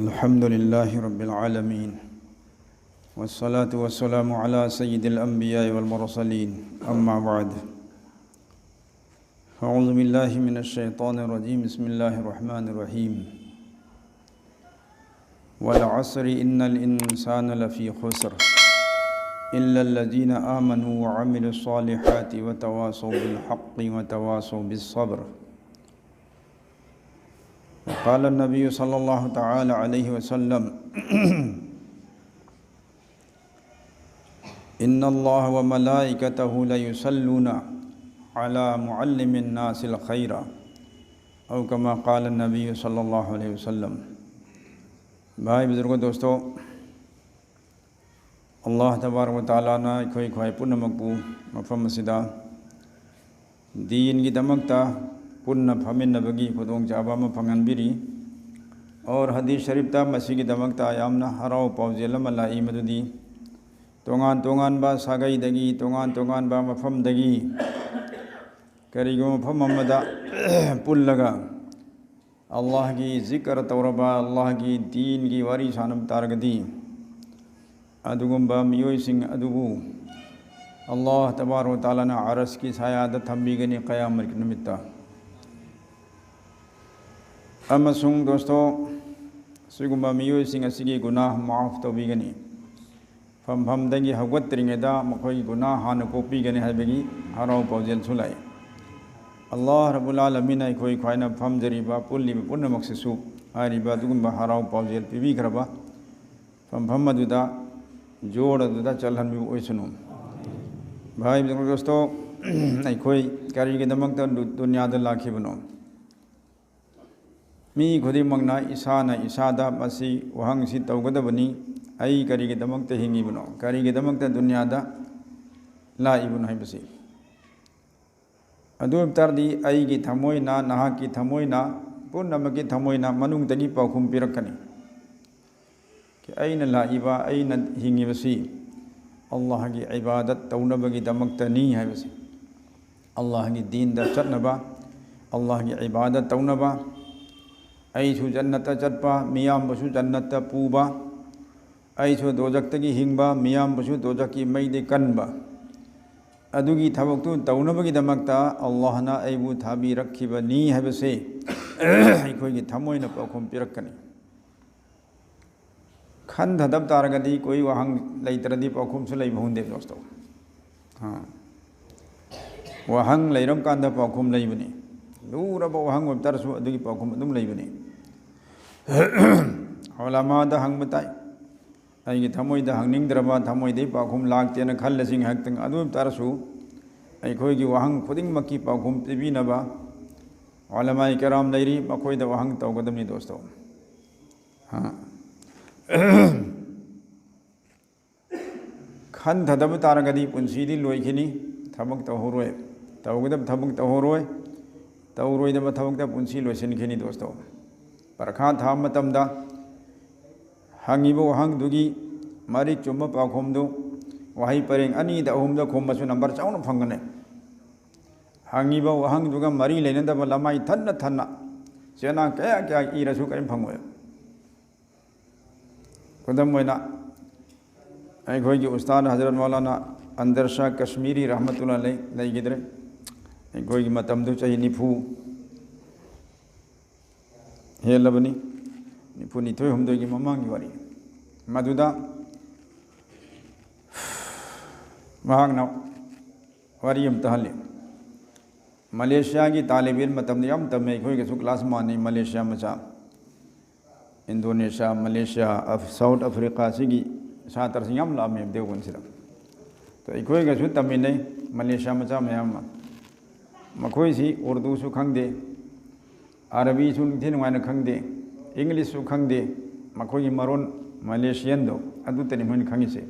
الحمد لله رب العالمين والصلاة والسلام على سيد الأنبياء والمرسلين أما بعد أعوذ بالله من الشيطان الرجيم بسم الله الرحمن الرحيم والعصر إن الإنسان لفي خسر إلا الذين آمنوا وعملوا الصالحات وتواصوا بالحق وتواصوا بالصبر وقال النبي صلى الله تعالى عليه وسلم إن الله وملائكته ليصلون على معلم الناس الخير أو كما قال النبي صلى الله عليه وسلم भाई बुजुर्गों दोस्तों अल्लाह तबारक व तआला ना एखोइ पुनमकु मफम मसिदा दीन की दमकता पुनः फमिन्नबगी खुदोंचाबा अमा फंगनबिरी और हदीस शरीफता मसीगी दमकता यामना हराव पाउजेल अमा लाई मदुदी तोंगान तोंगान बा सागैदगी तोंगान बा मफमदगी करिगो मफम अमदा पुल्लगा अल्लाह की जिक्र तौरबा अल्लाह की दीन की वारी सानम तारगदी अदुगुंबा मियोइसिंग अदुगु अल्लाह तबारक व तआला ना अरश की सायाद थंबीगनी क़यामत की निमित्ता अमसुंग दोस्तों सिगुंबा मियोइसिंग असिगी गुनाह माफ तौबीगनी फमदगी हगत्रिंगेदा मखोई गुनाह हान कोपीगनी हाइबगी हराव पाउजेल सुलाई अल्लाह रब्बुल आलमीन एखोइ ख्वाइना फमजरिबा पुल्लिबा पुनमक्सिसु हारिबा दुगुंबा हराव पाउजेल पिबिखरबा फम अदुदा जोड़ अदुदा चलहनबि ओइसनु भाई दोस्तों एखोइ करिगिदमक्ता दुनियादा लाखिबनो मी खुदिमक्ना इसाना इसादा मसी वहंगसि तौगदबनी आई करिगिदमक्ता हिंगिबनो करिगिदमक्ता दुनियादा लाइबनो हाइबसि अदुबतारदी आईगी थमोइना नहाकी थमोइना पुनमकी थमोइना मनुंगदगी पाउखुम पिरक्कनी कि अइना लाइबा अइना हिंगिबसि अल्लाह की इबादत तौनबगी दमक्तनी हाइबसि अल्लाह की दीन दा चटनबा अल्लाह की इबादत तौनबा अइसु जन्नत चटपा मियामबसु जन्नत पूबा अइसु दोजक्तगी हिंगबा मियामबसु दोजकी मैदे कनबा अदुगी थबक्तु तौनबगी दमक्ता अल्लाहना अइबु थाबिरक्खिबनी हाइबसे अइखोइगी थमोइना पाउखुम पिरक्कनी खंधदब तारगदी कोई वहंग लैतरदी पाउखुम से लैबहुंदे दोस्तों हाँ वहंग लैरम कांदा पाउखुम लैबनी दूरब वहंग वबतरसु अदुगी पाउखुम अदुम लैबनी उलमादा हंग बताई अइगी थमोइदा हंगनिंगद्रबा थमोइदे पाउखुम लागतेना खल्लसिंग हक्तंग अदुब तरसु अइखोइगी वहंग खुदिंगमक्की पाउखुम पिबिनबा उलमाए किराम लैरी मखोइदा वहंग तौगदमनी दोस्तों हाँ खंधदब तारगदी पुंसीदी लोइखिनी थबक तौहरोय तौगदब थबक तौहरोय तौरोइदब थबकता पुंसी लोइसिनखिनी दोस्तों परखा था मतमदा हंगिबो वहंगदुगी मरी चुम्ब पाउखुमदु वहाई परेंग अनीद अहुमदा खुमबसु नंबर चाउन फंगने हंगिबो वहंगदुगा मरी लेनदब लमाई थन्ना थन्ना सेना क्या क्या इरसु करिम फंगोय खुदम मोइना अइखोइगी उस्ताद हजरत मौलाना अंदर शाह कश्मीरी रहमतुल्लाह अलैह लैगिद्रे अइखोइगी मतमदु चाहि निफु हेलबनी निफु निथोय हुमदोइगी ममांगी वारी मदुदा महांगना वारी अम तहले मलेशिया की तालिब इल्म मतमदु यम तमे अइखोइगी क्लास मानी मलेशिया मचा इंडोनेशिया मलेशिया साउथ अफ्रीका सिगी सातर यम लामे देवगुनसिदा तो अइखोइगसु तमिनै मलेशिया मचा मयाम मखोइसि उर्दूसु खंगदे अरबीसु निथिनुवाइना खंगदे इंग्लिशसु खंगदे मखोइगी मरोन मलेशियन दो अदुतनि मोइन खंगिसे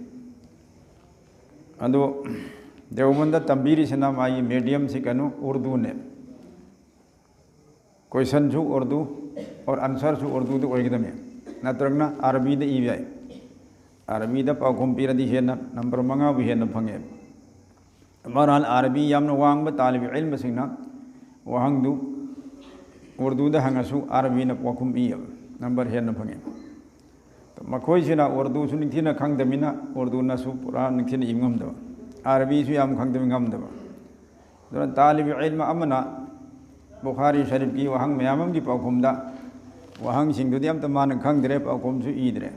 अदो देवबंद तंबीरिसिना माई मीडियम से कनु उर्दू ने क्वेश्चन सु उर्दू और आंसर सु उर्दू दे ओइगदमे नत्रगना अरबी दे इबाय अरबी दा पाउखुम पिरदी हेना नंबर 5 बु हेना फंगे बहरहाल अरबी यामना वांगब तालिब इल्म सिंगना वहंगदु उर्दू दा हंगसु अरबी ना पाउखुम इब नंबर हेना फंगे मखोइसिना उर्दूसु निंथिना खंगदमिना उर्दूनासु पुरा निंथिना इमंगमदबा अरबीसु याम खंगदमिंगमदबा दुना तालिब इल्म अमना बुखारी शरीफ की वहंग मयामम की पाखुमदा वहंग सिंगदुदि अमता मान खंगदरे पाखुमसु ईदरे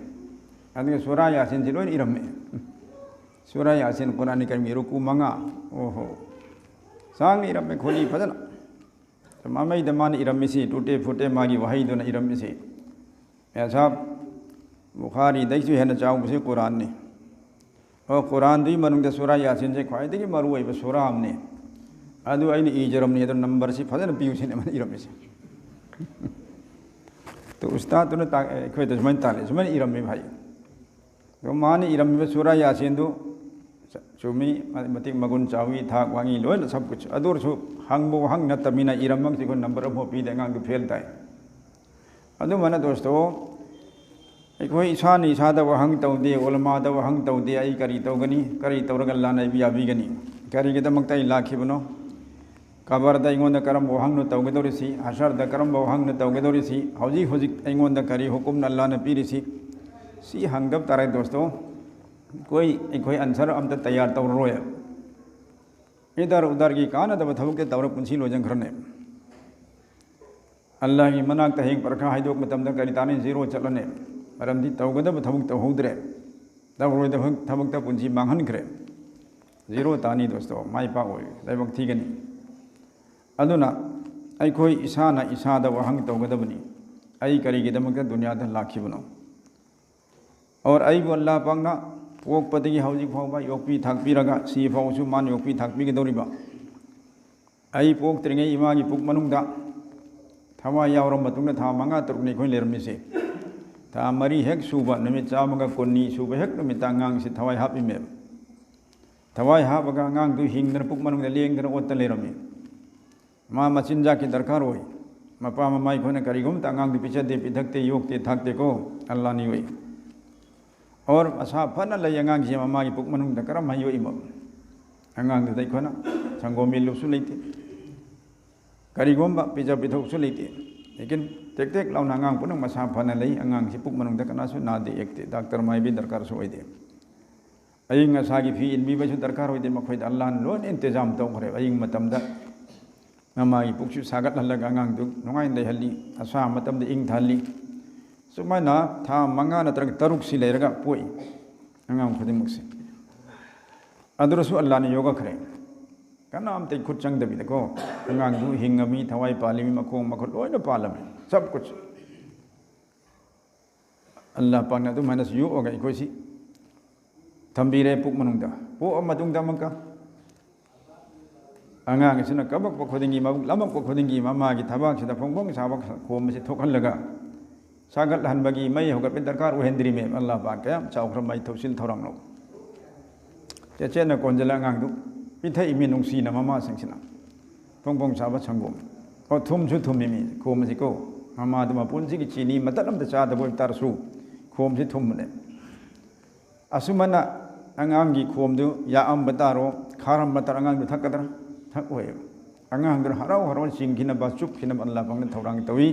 अदुगा सूरा यासीन से लोइन इरमे सूरा यासीन कुरान करीम रुकू मंगा ओहो सांग इरमे खोली फजना मामई दमान इरमिसी टूटे फुटे मागी वही दुना इरमिसी ऐसा बुखारी दैसु हेना चाउबसे कुरान ने और कुरान दुई मनुंग सूरा यासीन से ख्वाइदगी मरुओइब सूरा हमने अदु आइन इजरमनी अदु नंबर से फजन पियुसिने मन इरमिसी तो उस्ताद ने कोई तो जुमन ताले जुमन इरमी भाई तो माने इरमी सूरा यासीन दो चुमी मतिक मगुन चावी थाक वांगी लोन सब कुछ अदुर सु हंगबो हंग नतमिना इरमंग से को नंबर हो पी देंगा कि फेल ताई अदु मना दोस्तों अखोई इसानी इसादा वहंग तौदे उलमादा वहंग तौदे आई करी तौगनी करी तौरगल लाना बियाबीगनी करी गिदमक ताई लाखिबनो कबरदा इंगोंदा करम वहंग न तौगदोरिसी हशरदा करम वहंग न तौगदोरिसी हौजी हुजिक इंगोंदा करी हुकुम अल्लाह ने पीरिसी सी हंगब तारे दोस्तों कोई अखोई आंसर अमता तैयार तौरोय इधर उधर की काना दब थबक के तौर पुंसी लोजन खरने अल्लाह की मनाक तहेंग परखा हाइदोक मतमदा करिताने जीरो चलने मरमदी तौगदब थबक तौहौद्रे तौरोय थबक त पुंसी मांगहनख्रे जीरो तानी दोस्तों माई पाक होय लाइबक थीगनी अदुना अखोई इसाना इसादा वहंग तौगदबनी आई करीगिदमक दुनियादा लाखिबनो और अईबु अल्लाह पाकना पोकपदगी हौजिक फाउबा योक्पी थाकपीरगा सी फाउसु मान योक्पी थाकपीगदौरिबा आई पोक्तरिङै इमागी पुक मनुंगदा थवा यावरम मतुंगदा था मंगा तरुकनि खोइ लेरमिसे था मरी हेक सुबा नमित चामगा कोन्नी सुबा हेक नमित आंगांग से थवाई हापिमे थवाई हाबगा आंगांग दु हिंगदन पुक मनुंगदा लेंगदन ओत्ता लेरमि मा मचिनजा की दरकार होय मपा ममाई खोने करिगुम ता आंगांग दु पिछदे पिथकते योक्ते थाकते को अल्लाह नि होय और असा फना लय आंगांग से ममागी पुक मनुंगदा करम हायो इमम आंगांग दु खोना संगोमी लुसु लेते करिगुम पिजा पिथौसु लेते लेकिन टेक टेक लाउना आंगांग पुनंग मसा फना लय आंगांग से पुक मनुंगदा कनासु नादे एकते डॉक्टर माई भी दरकार सो होइदे अयिंग असागी फी इनबी बसु दरकार होइदे मखोइ अल्लाह लोन इंतजाम तौखरे अयिंग मतमदा नमागी पुक्सु सागत हल्लगा आंगांग दु नुंगाइन लेहल्ली असा मतमदा इंग थाल्ली सुमाइना था मंगा नत्रग तरुक सी लेरगा पोई आंगांग खुदिमुक्से अदुरसु अल्लाह ने योगा खरे कनाम ते खुद चंगदबिदको आंगांग दु हिंगमी थवाई पालिमी मखोंग मखो लोइना पालमे सब कुछ अल्लाह पाकना दु माइनस यु ओगा इकोसी थंबीरे पुक मनुंगदा पो अमदुंगदा मंका आंगांग सिना कबक पखोदिंगी मबुक लमक पखोदिंगी मामागी थबाक सिदा फोंगबोंग साबक खोम से थोखलगा सागत हनबगी मई होगत दरकार ओहेंद्री में अल्लाह पाक क्या चाउख्रम मई थौसिल थौरांगनो चेचेना कोंजला आंगांग पिथै इमि नुंसीना ममा सिंगसिना फोंगबोंग साबा संगोम ओ थुमसु थुमिमी खोमसि को ममा दमा पुंसी की चीनी मतलम द चादबो तारसु खोमसि थुमने असुमना आंगांगी खोमदु याम बतारो खारम बतर आंगांग थकदरा थक होय आंगांग हराव हराव सिंगिना बा चुपखिना अल्लाह पाकना थौरांग तवी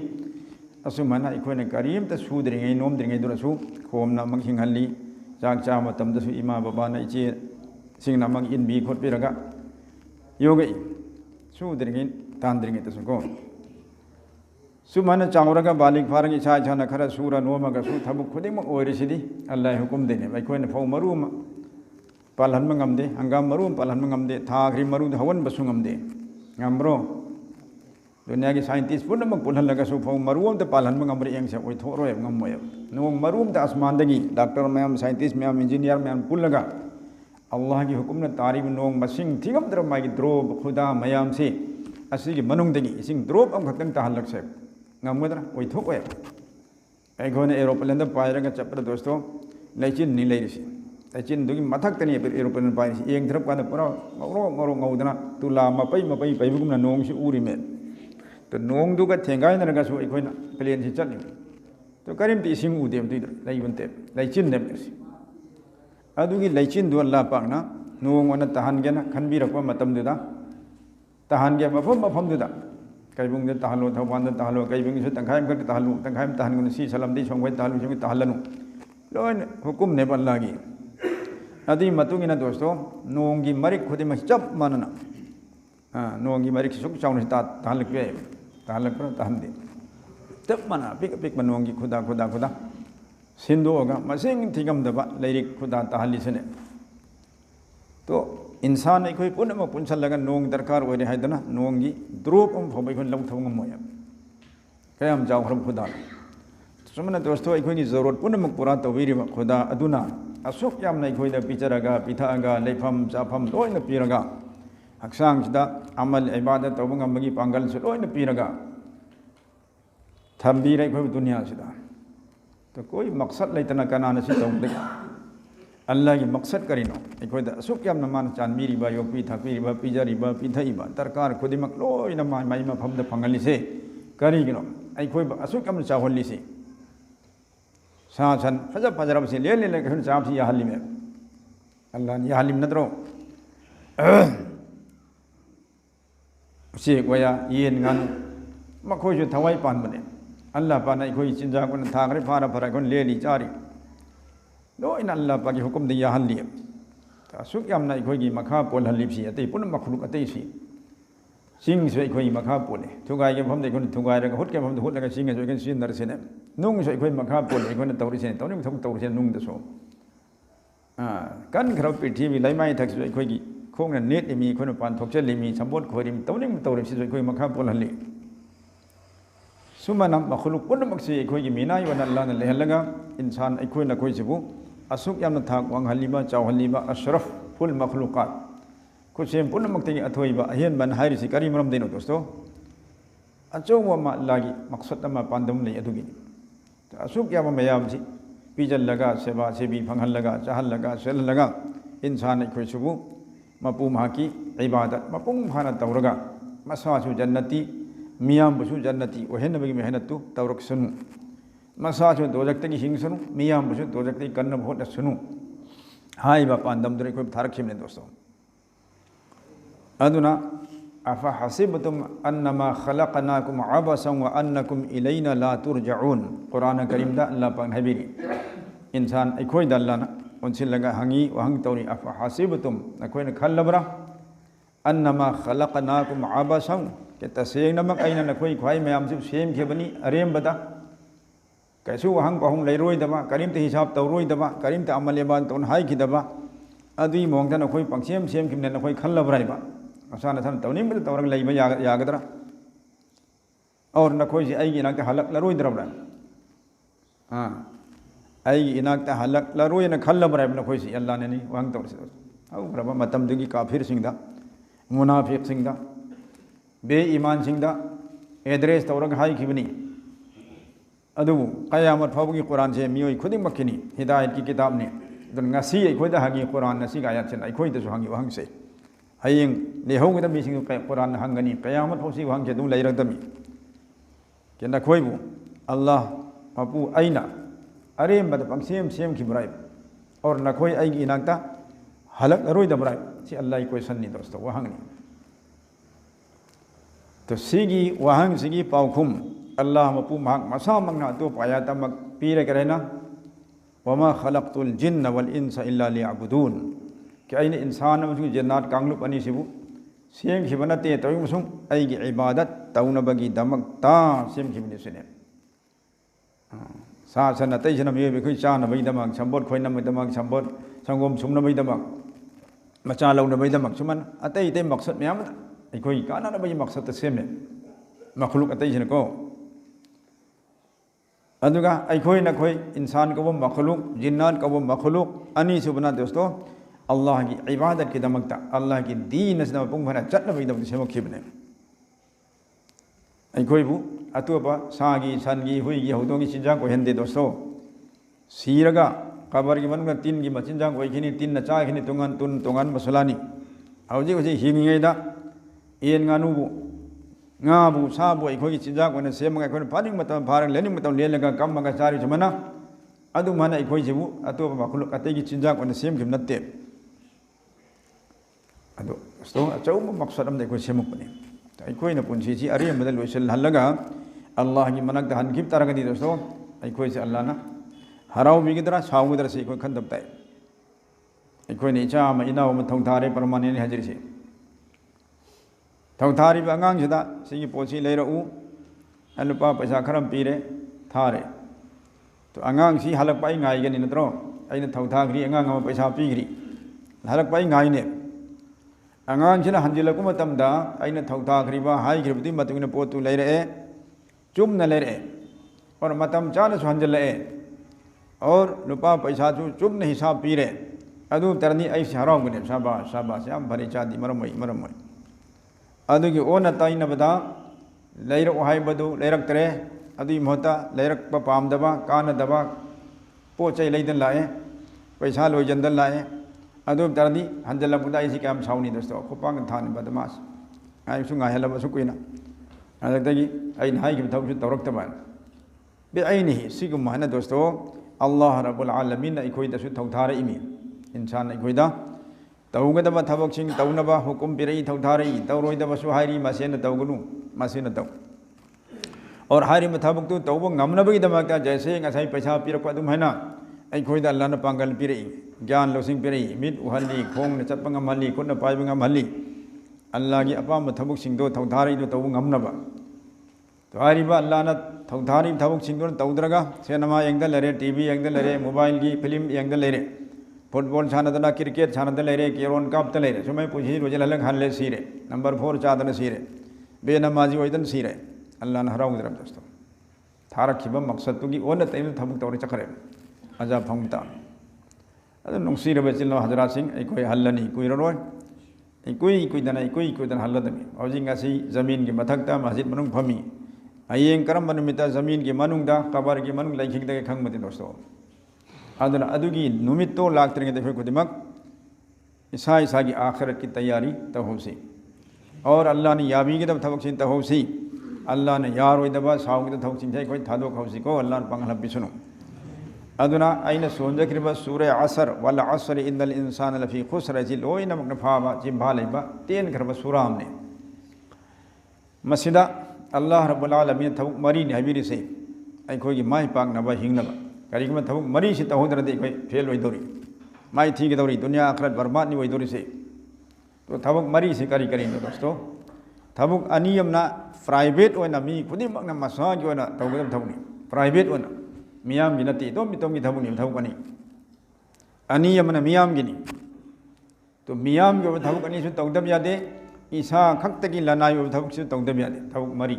असुमना इखोने करीमता सुद्रिङै नोमद्रिङै दुरसु खोमना मग हिंगहल्ली चाक चा मतमदसु इमा बाबाना इचे सिंगना मग इनबी खोटपिरगा योगै सुद्रिङै तानद्रिङै तसु को सुमना चाउरगा बालिक फारग इसा इसाना खरा सुरा नोमगा सु थबुक खुदिमक ओइरिसिदि अल्लाह हुकुम देने इखोने फौ मरुम पालहनबा ngamde hangam मरुम पालहनबा ngamde थाग्रि मरु हवनबसु ngamde ngamro दुनिया की साइंटिस्ट पुनमक पुनहलगा सु फौ मरुम त पालहनबा ngambre engse ओइथोरोय ngammoy नोंग मरुम त आसमानदगी doctor ma'am scientist ma'am engineer ma'am पुलगा अल्लाह की हुकुमना तारिब नोंग मसिंग थिगमद्र मागी द्रोब खुदा मैम से असिगी मनुंगदगी इसिंग द्रोब अम खतंग तहलकसे ngamodra ओइथोय एगोने एरोप्लेन द पायरगा चपर दोस्तों लेचिन नि लेरिसि लेचिन दुगी मथक तनी एरोप्लेन पाइसि एंग थरप कान पुरा ngoro ngoro ngौदना तुला मपै मपै पैबुगुमना नोंग सि उरिमे तो नोंग दुगा थेंगाय नरगा सु एखोइना प्लेन सि चलि तो करिम ति इसिंग उदेम तुइद लेइबनते लेचिन नेमसि अदुगी लेचिन दु अल्लाह पाकना नोंग ओना तहनगेना खनबिरकवा मतमदुदा तहनगे मफम मफमदुदा कैबुंग दे तहलो थौबान दे तहलो कैबुंग सु तंखायम खक तहलु तंखायम तहनगुन सि सलमदि सोंगै तहलु सु तहलनु लोन हुकुम ने अल्लाह अदी मतुंगिना दोस्तों नोंगी मरिक खुदी में चप मानना नोंगी मरिक सुख चाउन ताहलक पे ताहलक पर ताहंदे चप माना पिक पिक नोंगी खुदा खुदा खुदा सिंधोगा मसिंग थिगम दबा लेरिक खुदा ताहली सने तो इंसान कोई पुनः पुनसल लगा नोंग दरकार होने है दना नोंगी द्रोप हम फोबे कोई लंग थोंग मोया क्या हम जाओ हरम खुदा सुमन दोस्तों कोई की जरूरत पुनः पूरा तवीरी खुदा अदुना असुक याम नहीं कोई पिचरगा पिथागा लेफम चाफम लोइन पीरगा हक्सांग सिदा अमल इबादत तौबंग अमगी पांगल से लोइन पीरगा थंबीरे कोई दुनिया सिदा तो कोई मकसद लेतना कना नसी तौबदे अल्लाह की मकसद करीनो कोई असुक याम नमान चांदमीरीबा योपी थपीरीबा पिजरीबा पिथईबा तरकार खुदिमक लोइन माई मफम द फंगली से करीगिनो कोई असुक याम चाहली से सान फज फजरब से ले ले चाप से याहली में अल्लाह ने याहली नद्रो से गोया येन गान मखोय जो थवाई पान बने अल्लाह पाना कोई चिंजा को थागरे फारा फरा को ले ली चारी लो इन अल्लाह पा की हुक्म दे याहली असुक यामना कोई की मखा पोल हलीसी अतई पुन मखलुक अतई सी सिंग से कोई मखा पोले थुगाई के फम दे कोन थुगाई रे हुट के फम हुट लगा सिंग जो के सिन दर से ने नुंग से कोई मखा पोले कोन तौरी से तौनी थम तौरी से नुंग दसो कन खरब पिठी भी लाइमाई थक से कोई की खोंग नेट लिमी कोन पान थोक से लिमी संबोध खोरिम तौनी तौरी से कोई मखा पोल हली सुमन मखलुक पुन मक से कोई की मीनाई वन अल्लाह ने लेहलगा इंसान कोई न कोई सिबु असुक याम थाक वांग हलीबा चाव हलीबा अशरफ फुल मखलुकात कुछ पुनमक्ति अथोइबा अहेन बन हारिसी करी मरम देनो दोस्तों अचौबा मा लागी मकसद मा पांदम ले अदुगी तो असुक याम मयाम जी पिजल लगा सेवा सेबी फंगल लगा चाहल लगा सेल लगा इंसान कोई सुबु मपू माकी इबादत मपुंग भाना तौरगा मसासु जन्नती मियाम बसु जन्नती ओहेन बगी मेहनतु तौरक सुनु मसासु दोजक्तगी हिंसनु मियाम बसु दोजक्तगी कन्न भोट सुनु हाइबा पांदम दरे कोई थारखिमने दोस्तों अदुना अफा हसिबतुम अन्नमा खलकनाकुम अबसन व अन्नकुम इलैना ला तुरजऊन कुरान करीम दा अल्लाह पाक हबीरी इंसान अखोई दा अल्लाह ना उनसे लगा हंगी वहंग तौरी अफा हसिबतुम अखोई ने खल्लबरा अन्नमा खलकनाकुम अबसन के तसेंग नमक आइना नखोई ख्वाई मयाम से सेम के बनी अरेम बदा कैसु वहंग पहुंग लेरोई दबा करीम ते हिसाब तौरोई दबा करीम ते अमल इबादत तौन हाई की दबा अदुई मोंगदा नखोई पंगसेम सेम किमने नखोई खल्लबराइबा असान असान तौनी में तौरंग लईबा यागदरा और नखोई से आईगी इनाक हलक लरोई दरबरा आईगी इनाक हलक लरोई न खल्लबरा नखोई से अल्लाह ने नहीं वहंग तौर से औ प्रभा मतम दुगी काफिर सिंगदा मुनाफिक सिंगदा बेईमान सिंगदा एड्रेस तौरंग हाई खिबनी अदु कयामत फाबगी कुरान से मियोई खुदिंग मक्किनी हिदायत की किताब ने दुन ngasi अखोइदा हगी कुरान नसी आयत से अखोइदसु हंगी वहंग से hayeng लेहोगदा मिसिंग कुरान हंगनी कयामत फौसी वहंग के दुम लैरगदमी केना खोइबु अल्लाह मपु आइना अरेम बद पंगसेम सेम की बुराई और नखोई आइगी इनाकता हलक अरोइदा बुराई सी अल्लाह की क्वेश्चन नहीं दोस्तों वहंगनी तो सिगी वहंग सिगी पाउखुम अल्लाह मपु माक मसा मंगना तो पाया तमक पीरे करेना वमा खलक़तुल जिन्न वल इंसा इल्ला लियअबुदून कि अने इंसान अमसुंग जन्नात कांगलुप अनि सिबु सेम खिबनते तौमसुंग अइगी इबादत तौनबगी दमकता सेम खिबनि सिने सा सन अतै सन मे बेखै चानबै दमक संबोध खोइनमै दमक संबोध संगोम सुमनबै दमक मचा लौनबै दमक सुमन अतै तै मकसद म्याम अखोई काननबै मकसद सेमने मखलुक अतै सिनको अदुगा अखोई नखोई इंसान कबो मखलुक जिन्नात कबो मखलुक अनि सुबना दोस्तों अल्लाह की इबादत की दमकता अल्लाह की दीन से पुंग भना चटनबई दम सेमखिबने अखोइबु अतोपा सागी सनगी हुईगी हौदोंगी चिंजाक ओहेंदे दोस्तों सीरगा कबर की मन तीन की मचिंजाक ओइखिनी तीन न चाखिनी तुंगन तुन तुंगन मसलानी हौजी हौजी हिंगिङैदा येन गानुबु ngabu sabu अखोई चिंजाक ओने सेमगा अखोन फारिंग मतम फारंग लेनिंग मतम लेलगा कमगा चारि जुमना अदु माना अखोई जिबु अतोपा मखलुक अतैगी चिंजाक ओने सेमखिम नत्ते अदो दोस्तों अचौब मकसद अमदे अखोई सेमुकपने अखोइना पुंसीसी अरेमबदा लोइसल हल्लगा अल्लाह की मनक हनखिब तरगदी दोस्तों अखोई से अल्लाह ना हराउबीगदरा साउगदरा से अखोई खंदब ताई अखोई ने इचा अमा इनाव अमा थौथारे परमानेंट हाजिरसे थौथारी अंगांग सिदा सिगी पोची लेरऊ लुपा पैसा खरम पीरे थारे तो अंगांग सी हलकपाई गाइगनी नत्रो अइना थौथाग्री अंगांग अमा पैसा पीग्री हलकपाई गाइने अंगांग सिना हंजिलकु मतमदा अइना थौथाग्रीबा हाइग्रिबदी मतुंगिना पोतु लेरए चुमना लेरए और मतम चाना सु हंजलए और लुपा पैसा चु चुमना हिसाब पीरे अदु तरनी ऐसे हराउगने शाबाश शाबाश याम भरी चादी मरमोई अदुगी ओना ताइनबदा लेरक हाइबदु लेरक्तरे अदुई मोहता लेरक पामदबा कानदबा पोचै लेदन लाए पैसा लोइजंदन लाए अदु तरनी हंजलबदा इसी काम साउनी दोस्तो खुपांग थान बदमाश आइसु गायलबसु कुइना अदगी अइन हाइगिब थबसु तौरक्तबा बे अइनि सिगुम हना दोस्तो अल्लाह रब्बुल आलमीन अइखोइदसु थौथारे इमी इंसान अइखोइदा तौगदबा थबकसिंग तौनबा हुकुम पिरई थौथारे तौरोइदबसु हाइरि मसेन तौगनु मसेन तौ और हाइरि थबकतु तौब ngamnabagidamata जैसे ngasai पैसा पिरक अदुम हैना अइखोइदा अल्लाह न पांगल पिरई ज्ञान लौसिंग पिरई मिट उहल्ली खोंग न चतप ngamhalli खुन पाइब ngamhalli अल्लाह की अपाम थबकसिंग दो थौथारे दो तौब ngamnaba तो हाइरिबा अल्लाह न थौथारी थबकसिंग दो तौद्रगा सेनमा यंगद लरे टीवी यंगद लरे मोबाइल की फिल्म यंगद लरे फुटबॉल छानदना क्रिकेट छानद लेरे केरोन कापत लेरे सुमै पुजी रोजल हलक हल्ले सीरे नंबर 4 चादन सीरे बेनमाजी ओइदन सीरे अल्लाह न हराउगदरम दोस्तों थारखिबा मकसद तुगी ओन तैन थबुक तौरे चखरे अजा फंगता अद नुंसीरबे चिल्लो हजरा सिंह अइखोइ हल्लनी कुइररोय कुइदना हल्लदमी हौजिंग असि जमीन की मथक्ता मस्जिद मनुंग फमी hayeng karam manumita zamin ki manungda kabar ki manung laikhigda ke khangmati dosto aduna adugi numitto laktringe de khodimak isa ki akhirat ki tayari tahousi और अल्लाह ने याबी के तब थबक सिन तहौसी अल्लाह ने यार ओइ दबा साउ के थबक सिन कोई थादो खौसी को अल्लाह ने पंगल बिसुनु अदुना आइना सोंजक्रिबा सूरह असर वल असर इन्नल इंसान लफी खुसर जी लोइ नमक नफाबा जिम्भा लेबा तेन खरबा सूराम ने मसिदा अल्लाह रब्बुल आलमीन थबक मरी ने हबीरी से अइखोइ की माइ पाकनबा हिंगनबा करिगमा थबक मरी से तहोदरदे कोइ फेल ओइदोरी माइ थीगदोरी दुनिया आखिरत बर्बाद नि ओइदोरी से तो थबक मरी से करी दोस्तों थबक अनियमना प्राइवेट ओइना मी खुदिमकना मसागी ओइना तौगदम थबनी प्राइवेट ओइना मियाम की नती तो मितोम की थबनी थबकनी अनियमना मियाम गिनी तो मियाम के थबकनी सु तौदम यादे ईसा खक्तगी लनाय थबक सु तौदम यादे थबक मरी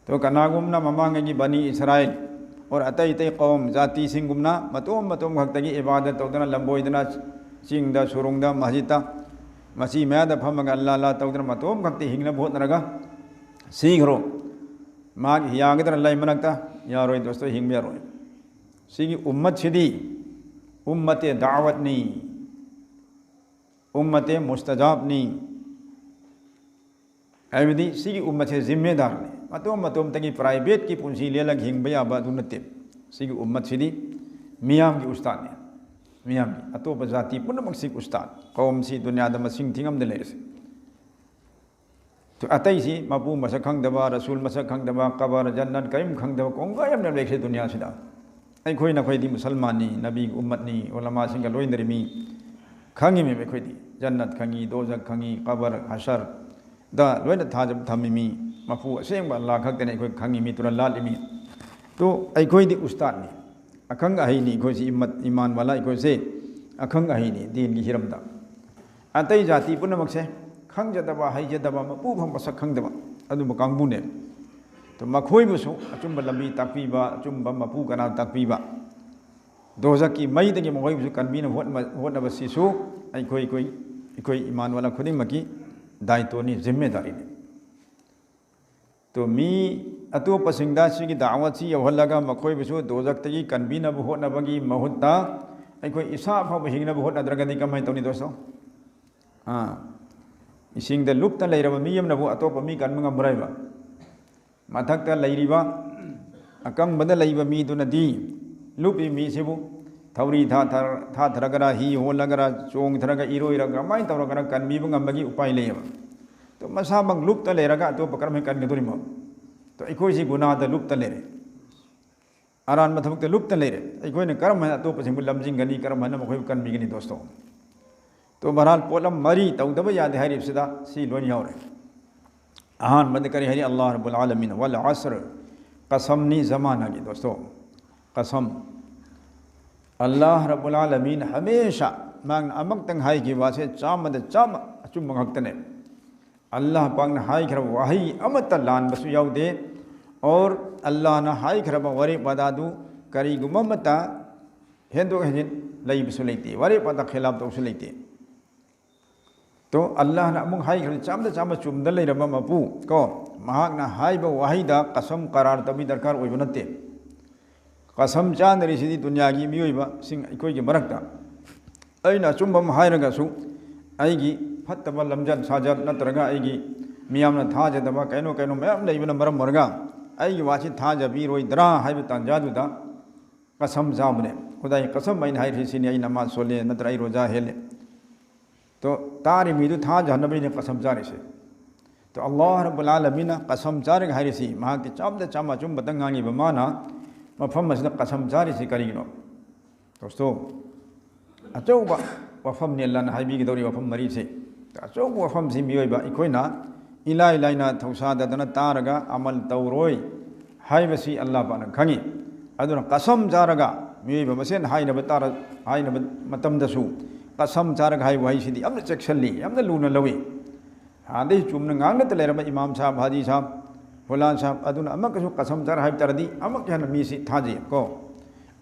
तो कनागुमना ममांगी बनी इसराइल और अतई अतई कौम जाति सिंगुमना मतोम खक्तगी इबादत तौदना लंबोइदना चिंगदा सुरुंगदा मस्जिदा मसी मैदा फमग अल्लाह ला तौदना मतोम खक्ति हिंगना भोतनरगा सीघरो माग हियागदर अल्लाह मनकता यारोय दोस्तों हिंग यारोय सिगी उम्मत सिदी उम्मते दावतनी उम्मते मुस्तजाबनी ऐबदी सिगी उम्मत से जिम्मेदार ने मतोम तगी प्राइवेट की पुंसी लेलग हिंग याबा दुनते सिगी उम्मत सिदी मियाम की उस्ताद ने मियाम की अतोप जाति पुनमक सिग उस्ताद कौम सी दुनियादा मसिंग थिंगम दे लेरसे तो अतई सी मपू मसक खंगदबा रसूल मसक खंगदबा कबर जन्नत करीम खंगदबा कोंगा यम लेखे दुनिया सिदा अइखोइ नखोइदी मुसलमानी नबी उम्मतनी उलमा सिंग लोइनदरिमी खंगी में बेखोइदी जन्नत खंगी दोजक खंगी कबर हशर दा लोइना थाजब थमिमी मपू असेंग अल्लाह खक्तने अइखोइ खंगी मी तुरन लालिमी तो अइखोइदी उस्ताद ने अखंग अहिनी अइखोइसी ईमान वाला अइखोइसे अखंग अहिनी दीन की हिरमदा अतई जाति पुनमक से खंगजदबा हैजदबा मपू फम मसक खंगदबा अदुम कांगबुने तो मखोइबुसु अचुंबा लंबी ताकपीबा अचुंबा मपू कना ताकपीबा दोजकी मईदगी मखोइबुसु कनबीना होटनबसिसु अइखोइ ईमान वाला खुदिमकी दायित्वनी जिम्मेदारी ने तो मी अतोपसिंगदा सिगी दावतसी यौहल्लगा मखोइबुसु दोजक्तगी कनबीनबु होटनबगी महुत्ता अइखोइ इसा फाव हिंगनबु होटनद्रगदी कमाय तौनी दोस्तों इसिंगदा लुप्ता लेरबा मी यमनबु अतोप मी कनम ngambrai मथक्ता लेरिबा अकंबदा लेइबा मी दुनदी लुपी मी सिबु थौरी था थरगरा ही होलगरा चोंग थरगा इरोइरगा माइ तौरगरा कनबीबु ngambagi उपाय लेयबा तो मसामक लुप्ता लेरगा अतोप करम कनगदुरिम तो अइखोइसी गुनादा लुप्ता लेरे अरान मथबक लुप्त लेरे अखोने करम है अतोप सिंह लमजिंगनी करम है मखोय कनबिगनी दोस्तों तो बहरहाल पोलम मरी तौदब याद हारिबसिदा सी लोन यावरे अहान मद करी हरि अल्लाह रब्बुल आलमीन वल असर कसमनी ज़माना की दोस्तों कसम अल्लाह रब्बुल आलमीन हमेशा मांग अमक तंग हाई की वासे चामद चाम अचुम मंगतने अल्लाह पाक ने हाई खरब वही अमत लान बसु याउदे और अल्लाह ना हाई खरब वरे पदादु करी गुममता हेंदो हेजिन लई बसु लेते वरे पदा खिलाफ तो लेते तो अल्लाह ना अमुक हाई खरब चामद चाम चुमद लेरब मपु को महाक ना हाई ब वहीदा कसम करार तभी दरकार ओइब नते कसम चांदरिसिदी दुनिया की मियोइबा सिंग इकोई के मरकता अइना चुम्बम हायरगसु अइगी फत्तब लमजन साजत नत्रगा अइगी मियामना थाजदबा कैनो कैनो मैम लेबना मरम मरगा अइगी वाची थाजबीरोइद्रा हाइब तांजादुदा कसम जाबने खुदाई कसम मैन हाइरिसिनी अइ नमाज सोले नत्र अइ रोजा हेले तो तारि मीदु थाजहनबीने कसम जारिसे तो अल्लाह रब्बुल आलमीन कसम जारग हाइरिसी महाकि चामदा चामा चुम बतंगांगी बमाना मफम मसद कसम जारिसी करिनो दोस्तों अचौबा वफम ने अल्लाह हाइबीगदौरी वफम मरी से अचौबा वफम से मियोइबा इखोइना इलाइ लाइना थौसाददना तारगा अमल तौरोय हाइबसी अल्लाह पाना खंगी अदुना कसम जारगा मियोइबा मसेन हाइनब तार हाइनब मतमदसु कसम जारगा हाइ वहिसिदी अमन चेक्सनली अमन लूना लवी हादे चुमना ngang त लेरब इमाम साहब हाजी साहब फुलान साहब अदुना अमकसु कसम जार हाइब तरदी अमक हन मीसी थाजे को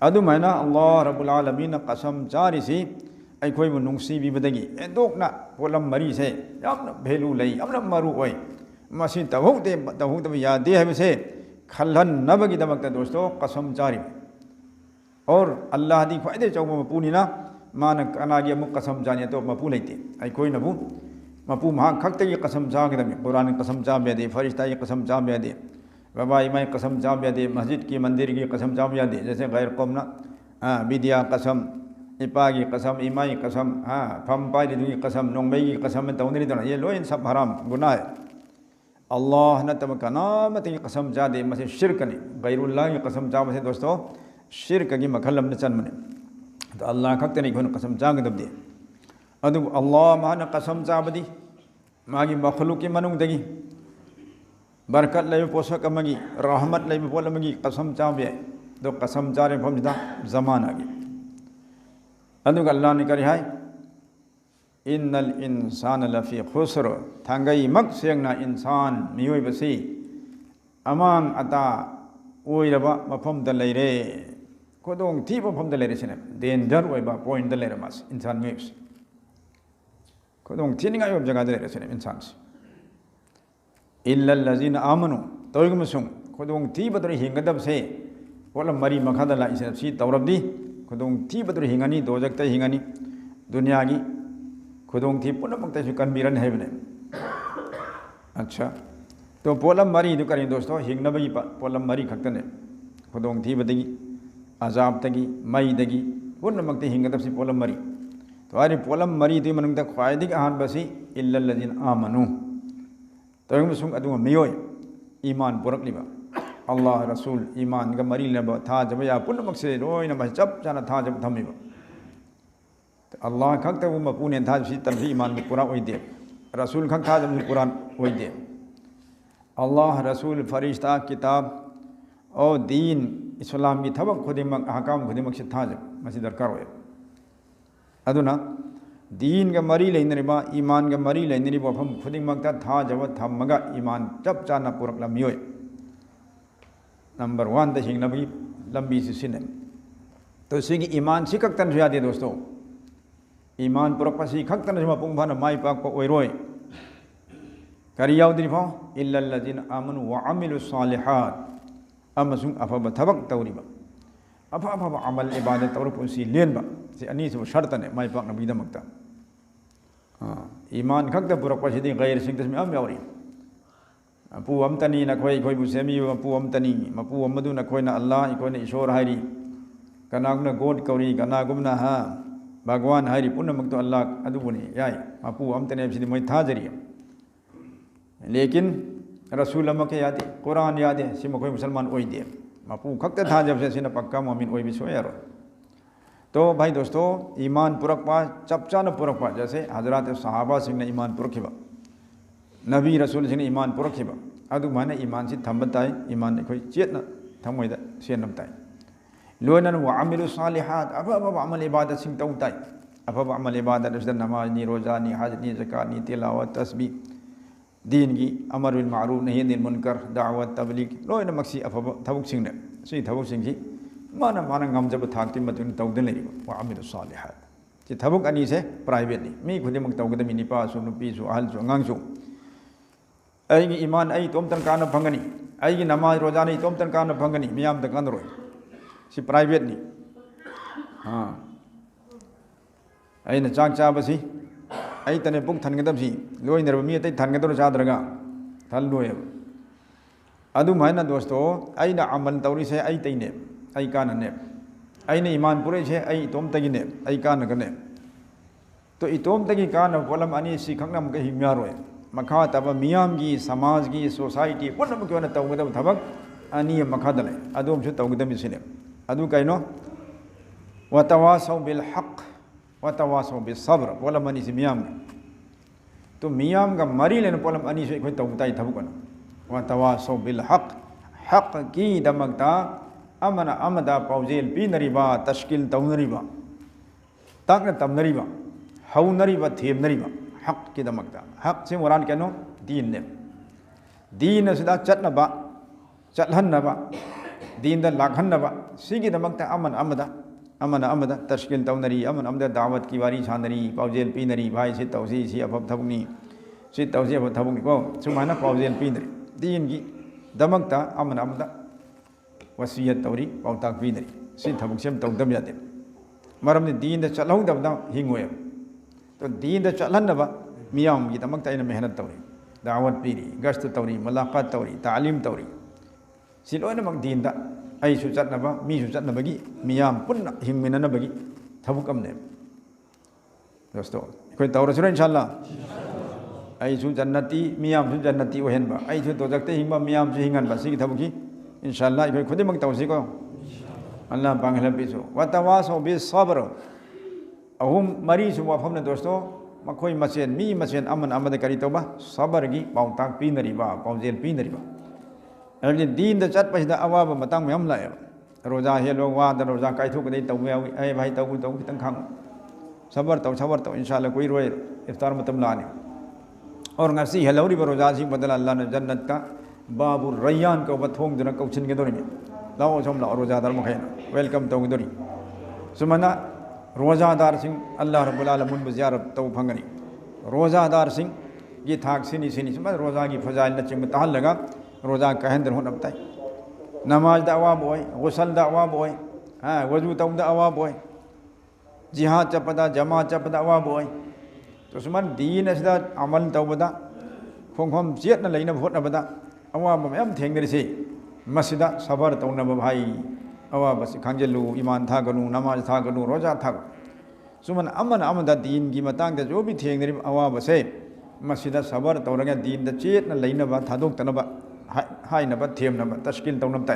अदुमाइना अल्लाह रब्बुल आलमीन कसम जारिसी अखोइबु नुंसीबीबदगी एदोकना पोलम मरी से यामना भेलू लई यामना मरु ओय मसी तहुदब यादे हबसे खल्हन नबगीदमकता दोस्तों कसम जारी और अल्लाह दी ख्वाइदे चौबा मपुनिना मान कनागी अमुक कसम जाने तो मपु लेते अखोइनबु मपु महा खक्तगी कसम जागदमी कुरान कसम जाब यादे फरिश्ता की कसम जाब यादे बाबा इमाम कसम जाब यादे मस्जिद की मंदिर की कसम जाब यादे जैसे गैर कौमना बिदिया कसम इपा की कसम इमा की कसम फम पाई की कसम नोंबई की कसम तौनी तो ये लोइन सब हराम गुनाह है अल्लाह न तब कनामत की कसम जादे मसे शिरकनी गैरुल्लाह की कसम जाब से दोस्तों शिरक की मखलम न चन मने तो अल्लाह खक्तनी कोन कसम जागदबदे अदु अल्लाह मान कसम जाबदी मागी मखलूक की मनुंगदगी बरकत लेब पोषक अमगी रहमत लेब पोलमगी कसम चाबे दो कसम चारे फमदा जमाना की अदुग अल्लाह ने करी है इन्नल इंसान लफी खुसर थांगई मक सेंगना इंसान मियोय बसी अमांग अता ओइरबा मफम द लेरे कोदोंग थी मफम द लेरे सिने डेंजर ओइबा पॉइंट द लेरे मास इंसान मियोस कोदोंग थीनिंगा योब जगह द लेरे सिने इंसान इल्लल लजीना आमनु तोइगमसुंग खुदोंग थी बदर हिंगदब से पोलम मरी मखादा ला इसे सी तौरबदी खुदोंग थी बदर हिंगनी दोजक ते हिंगनी दुनिया की खुदोंग थी पुनमक ते कनबीरन है बने अच्छा तो पोलम मरी दु करी दोस्तों हिंगनबगी पोलम मरी खक्तने खुदोंग थी बदगी अजाब तगी मई दगी पुनमक ते हिंगदब से पोलम मरी तो आरे पोलम मरी दु मनंग त ख्वाइदिक आहान बसी इल्लल लजीना आमनु तोइगमसुंग अदुग मियोय ईमान पुरकलिबा अल्लाह रसूल ईमान का मरी लेब था जब या पुनमक से रोइना बस जब जाना था जब थमिबा तो अल्लाह खक्ता वो मपुने था सी तभी ईमान में पूरा ओइदे रसूल खक था जब कुरान ओइदे अल्लाह रसूल फरिश्ता किताब और दीन इस्लाम की थबक खुदिमक अहकाम खुदिमक से था जब मसी दरकार होए अदुना दीन का मरी लेनरिबा ईमान का मरी लेनरिबा फम खुदिमक था जब थमगा ईमान जब चाना पुरकला मियोय नंबर 1 द हिंगनबी लंबी से सिने तो सिगी ईमान सी खक्तन यादे दोस्तों ईमान पुरकपसी खक्तन मपुंग फाना माई पाक को ओइरोय करी याउद्री फो इल्लल लजीना आमनु व अमिलुस सालिहात अमसुंग अफब थबक तौरिबा अफब अमल इबादत तौर पुंसी लेनबा से अनी से शर्त ने माई पाक नबीदमकता ईमान खक्ता पुरकपसी गैर सिंगतस में अम यावरी मपू अमतनी नखोई खोइबु सेमियु मपू अमतनी मपू अमदु नखोइना अल्लाह इखोइना ईश्वर हाइरी कनागुना गोड कौरी कनागुना हा भगवान हाइरी पुनमक तो अल्लाह अदुबुनी याय मपू अमतने सिदि मोय थाजरी लेकिन रसूल अमके यादे कुरान यादे सिमखोइ मुसलमान ओइदे मपू खक्ता था जब से पक्का मोमिन ओई भी सोया रो। तो भाई दोस्तों ईमान पुरकपा चपचा न पुरकपा जैसे हजरत सहाबा सिंह ने ईमान पुरखिबा नबी रसूल सिंह ने ईमान पुरखिबा अदु माने ईमान से थम्बताई ईमान कोई चेतना थमोइदा सेनमताई लोनन व अमिलु सालिहात अफब अमल इबादत सिंह तौताई अफब अमल इबादत जैसे नमाज नी रोजा नी हज नी ज़कात नी तिलावत तस्बीह दीन की अमर बिल मारूफ नही अनिल मुनकर दावत तबलीग लोइन मक्सी अफब थबुक सिंह ने सी थबुक सिंह की माना माना ngam थाकती मतुन तौदन लेरिबा व अमिलु सालिहात सी थबुक अनी से प्राइवेट नी मी खुदिमक तौगद मी निपा सु नुपी सु अहल सु अंगांग सु अगी ईमान आई तोमतन कान फंगनी अगी नमाज रोजा नहीं तोमतन कान फंगनी मियाम त कान रोय सी प्राइवेट नी हां अने चाक चाबसी आई तने पुक थनगदबसी लोइनरब मी अतै थनगदरो चाद्रगा थल लोयब अदु मायना दोस्तों अइना अमल तौरी से आई तैने आई कानने अइने ईमान पुरे से आई तोमतगिने आई कानगने तो इतोमतगी कान पोलम अनि सी खंगनम के हिम्यारोय मखा तब मियाम की समाज की सोसाइटी पुनम के वन तौगदब थबक अनि मखादले अदुम सु तौगदम सिने अदु कैनो वतवासौ बिल हक वतवासौ बिस सब्र पोलम अनि सी मियाम तो मियाम का मरी लेन पोलम अनि से कोई तौगताई थबकन वतवासौ बिल हक हक की दमकता अमना अमदा पाउजेल पीनरिबा तश्किल तौनरिबा ताकन तमनरिबा हौनरिबा थेमनरिबा हक की दमकता हक से मुराद क्या नो दीन ने दीन सिदा चटनबा चलहन्नबा दीन द लाखन्नबा सिगी दमकता अमन अमदा तश्किल तौनरी अमन अमदा दावत की वारी छानरी पाउजेल पीनरी भाई से तौसी सी अफब थबुनी सी तौसी अफब थबुनी को सुमाना पाउजेल पीनरी दीन की दमकता अमन अमदा वसीयत तौरी पाउताक पीनरी सी थबुक सेम तौदम यादे मरम ने दीन द चलहौदबदा हिंगोय तो दीन चलहन्नबा मियाम की दमकता इन मेहनत तौरी दावत पीरी गश्त तौरी मुलाकात तौरी तालीम तौरी सी लोइनमक दीन दा अइसु चटनबा मीसु चटनबगी मियाम पुन्ना हिंगमिननबगी थबुक अमने दोस्तों कोई तौरसुरा इंशाअल्लाह अइसु जन्नती मियाम सु जन्नती ओहेनबा अइसु दोजकते हिंगबा मियाम सु हिंगनबा सिगी थबुकी इंशाअल्लाह कोई खुदिमक तौसीको अल्लाह बांगला बिसु वतवासो बिस सब्र अहुम मरी सु वफम ने दोस्तों मखोई मसेन मी मसेन अमन अमद करी तौबा सबर की पाउताक पीनरिबा पाउजेल पीनरिबा अबे दीन द चट पसिदा अवाब मतंग मयम लाए रोजा हेलो वाद रोजा काइथुक दे तौ यावी ए भाई तौ खितंग खांग सबर तौ इंशाअल्लाह कोई रोए इफ्तार मतम लाने और ngasi हेलौरी रोजा सी बदल अल्लाह ने जन्नत का बाबु रैयान को बथोंग जन कौछिन के दोरी लाओ सोम लाओ रोजादार मखैन वेलकम तौ दोरी सुमना रोजादार सिंह अल्लाह रब्बुल आलमीन बजियारत तौ फंगनी रोजादार सिंह ये थाक सिनी सुम रोजा की फजाइल न चिंग ताल लगा रोजा कहंदर होन अपताई नमाज दा अवाब होय गुसल दा अवाब होय हां वजू तौ दा अवाब होय जिहाद चपदा जमात चपदा अवाब होय तो सुमन दीन असदा अमल तौबदा खोंखोम जेतना लेना होटनबदा अवाब मयम थेंगरिसे मसिदा सबर तौनब भाई अवाब से खांजेलु ईमान थागनु नमाज थागनु रोजा थाग सुमन अमन अमदा दीन की मतंग जो भी थेंगरि अवाब से मसिदा सबर तौरगा दीन द चेतना लेनबा थादोक तनबा हाइनबा थेमनबा तश्किल तौनबता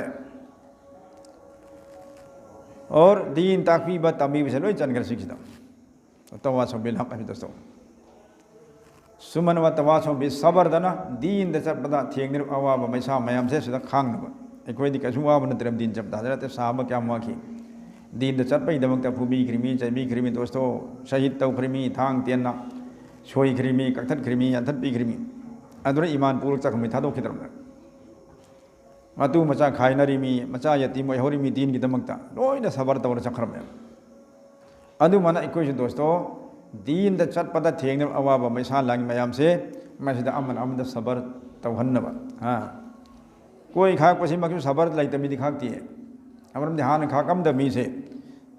और दीन ताकबीबा तमीब से लोई चनगर सिखदा तवासो बिल हक दोस्तों सुमन व तवासो बिल सबर दना दीन द चपदा थेंगरि अवाब मैसा मयाम से सिदा खांगनबा अखोइदी कसु वाब नत्रम दीन चपदा हजरत साहब क्या माखी दीन द चटपई दमकता फुबी खरिमी चबी खरिमी दोस्तों शहीद तौ खरिमी थांग तेना सोई खरिमी कथत खरिमी अंथत पी खरिमी अदुरे ईमान पूरक चखमी थादो खिदरम मतु मचा खाइनरिमी मचा यतीम ओहरिमी दीन की दमकता लोइना सबर तौर चखरम अदु मना इकोइ दोस्तों दीन द चटपदा थेंग अवाब मैसा लांग मयाम से मसिदा अमन अमद सबर तौहन्नबा हां कोई खाक पसी मकु सबर लाइतमी दिखाती है अमरम ध्यान खाकम द मी से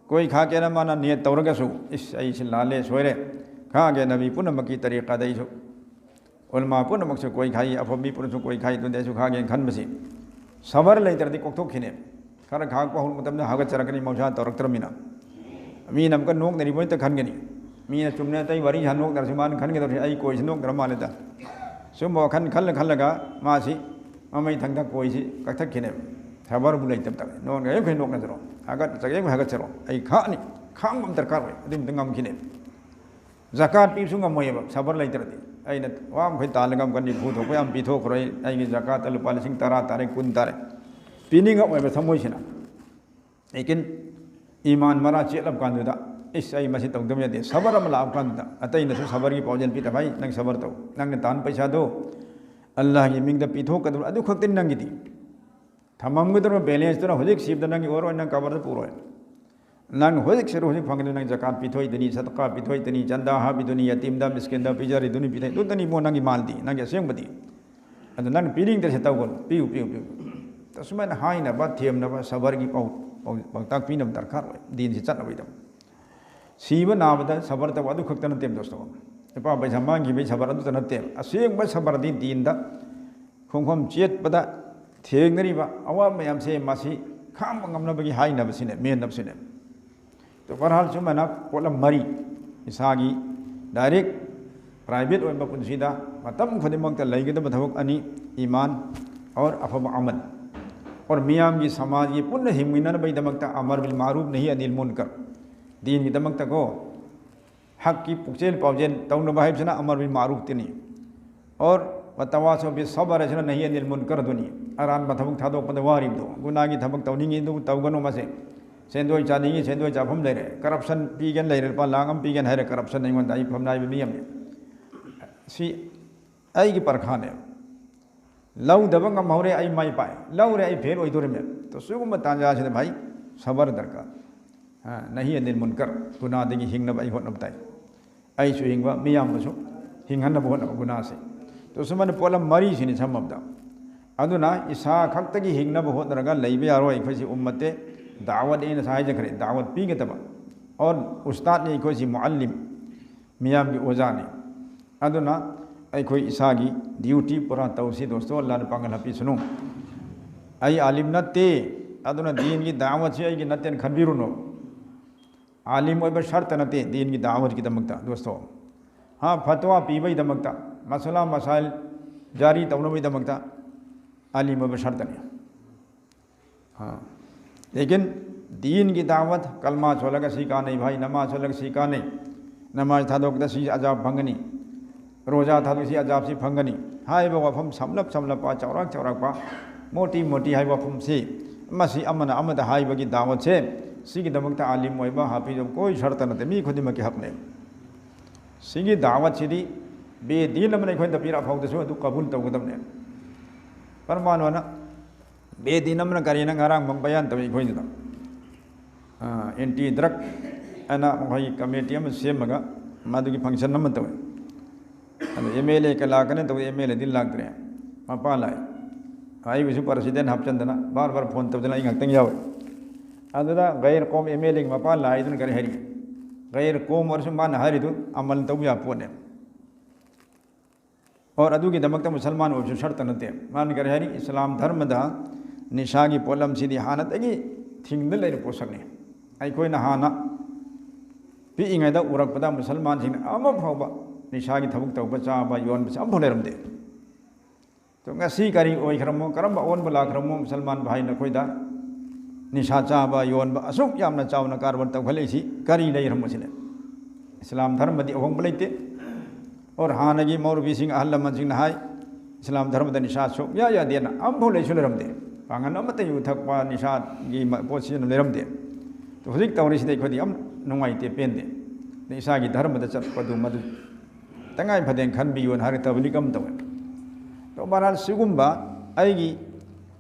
कोई खा के ना माना नियत तौरगसु इस ऐसे लाले सोरे खा के नबी पुनमकी तरीका दैसु उलमा पुनमकसु कोई खाई अफबी पुनसु कोई खाई तो देसु खा के खनबसी सबर लेतरदी कोक्थोखिने खर खाक पहुल मतमने हागचरकनी मौसा तौरक्तरमिना मी नमक नोक नरी मोय त खनगनी मीना चुमने तई वरी हनोक दरसमान खनगे दर आई कोई नोक दर मालेदा सुम खन खल खलगा मासी ममई थंगदा कोई सी कथखिने sabar bulai tap tak non ga ek nok na jero agat jage ko hagat jero ai kha ni khang bam darkar we adim dengam kine zakat pi sungam moy ba sabar lai tardi ai na wa khoi talagam kan ni phu tho ko am pi tho kroi ai gi zakat al palising tara tare kun tare pining up ba thamoi sina lekin iman mara chelam kan da is ai masi tong dum ya de sabar am la kan da atai na su sabar gi paujel pi ta bhai nang sabar tau nang tan paisa do Allah gi ming da pi tho ka du adu khok tin nang gi di thamam gi da balance to hojik sib da nang gi oro nang cover da puro nang hojik seru hojik phang nang zakat pi thoi dini sadqa pi thoi dini chanda ha pi duni yatim da miskin da pijari duni pi thai du dani mo nang gi mal di nang gi seng badi adu nang piling da se tau gon piu ta suman hai na ba them na ba sabar gi pau pang tak pi nam darkar din si chat na bidam siba na ba sabar ta wadu khok tan tem dosto pa ba jamang gi be sabar adu tan tem aseng ba sabar din da khongkhom chet pada theng nari ba awa mayam se masi kham ngam na bagi hai na ba sine men na sine to farhal sumana polam mari isagi direct private oi ba punsida matam khodimang ta lai gi da thawak ani iman और अफब अमल और मियाम की समाज ये पुण्य हिमिना भाई दमकता अमर bill मारूफ नहीं अनिल मुनकर दीन की दमकता को हक की पुक्चेल पाउजेल तौन भाई जना अमर बिल मारूफ तिनी और वतवासो बि सबर जना नहीं अनिल मुनकर दुनी अरान बथबक थादो पदवारी दो गुना की थबक तौनिंगी दो तौगनो मसे सेंदोय चानिंगी सेंदोय चाफम लेरे करप्शन पीगन लेरे पा लांगम पीगन है करप्शन नहीं वंदाई फमनाई मियम सी आई की परखाने लव दबंग मौरे आई माई पाए लव रे आई फेल ओई दुरे में तो सुगम तांजा से भाई सबर दरकार हां नहीं अनिल मुनकर गुना दगी हिंगना भाई होन बताई आई सु हिंगवा मियाम बसु हिंगन न होन गुना से तो सुमन पोलम मरी सिनि समबदा अदुना इसा खक्तगी हिंगना होन रगा लैबे यारो आई खसी उम्मते दावत इन साय जखरे दावत पीगे तब और उस्ताद ने खसी मुअल्लिम मियाम की ओजा ने अदुना अखोई इसागी ड्यूटी पूरा तौसी दोस्तों अल्लाह ने पांगल हपी सुनो आई आलिम नते अदुना दीन की दावत से आई नतेन खनबिरुनो आलिम ओइब शर्त नते दीन की दावत की दमकता दोस्तों हाँ फतवा पीबई दमकता मसला मसाइल जारी तौनबई दमकता आलिम ओइब शर्त ने हाँ लेकिन दीन की दावत कलमा छोलग सीखा नहीं भाई नमाज छोलग सीखा नहीं नमाज था दो सी अजाब भंगनी रोजा था तो अजाब से फंगनी हाय वफम समलप समलपा चौराक चौराकपा मोटी मोटी हाय वफम से मसी अमन अमद हाय बगी दावत से सिगी दमकता आलिम ओइबा हाफिज कोई शर्त नते मी खुदिम के हक ने सिगी दावत सिदी बे दीन अमन खोइन तपीरा फाउदसो अदु कबूल तौगदमने परमानवना बे दीन अमन करेना ngaraang mang bayan तबे खोइन दा एंटी ड्रग अना भाई कमेटी अम सेमगा मादुगी फंक्शन नमन तवे एमएलए के लाकने तो एमएलए दिल लागद्रे मपा लाए आई विसु प्रेसिडेंट हपचंदना बार बार फोन तबदना इंगतंग यावे अदुदा गैर कौम एमएलए मपा लाए दुन करे हरी गैर कौम और मान हरी दुन अमल तब या पोने और अदु की दमकता मुसलमान और शर्त नते मान करे हरी इस्लाम धर्म दा निशा की पोलम सिदी हानत अगी थिंगद लेर पोसकने आई कोई ना हाना पी इंगदा उरकपदा मुसलमान सिंह अम फावबा निशा की थबुक तब चाब योन अब लेरमदे तो ngasi kari oi khramo karamba on bala khramo मुसलमान भाई नखोइदा निशा चाब योन असुक यामना चावना कारबन तब खलेसी करी लेरम सिने इस्लाम धर्म दी अहोंग बलेते और हानगी मौलवी सिंह अहल मन सिंह हाय इस्लाम धर्म द निशा सो या देना अब भोले सुलेरमदे पांगन अमते यु थकपा निशा गी पोसिन लेरमदे तो हुजिक तवरिसिदे खोदि अम नुंगाइते पेंदे निशा की धर्म द चतपदु मदु तंगाई फदें खन बियोन हर तबलिकम तवे तो बहरहाल सिगुम्बा आईगी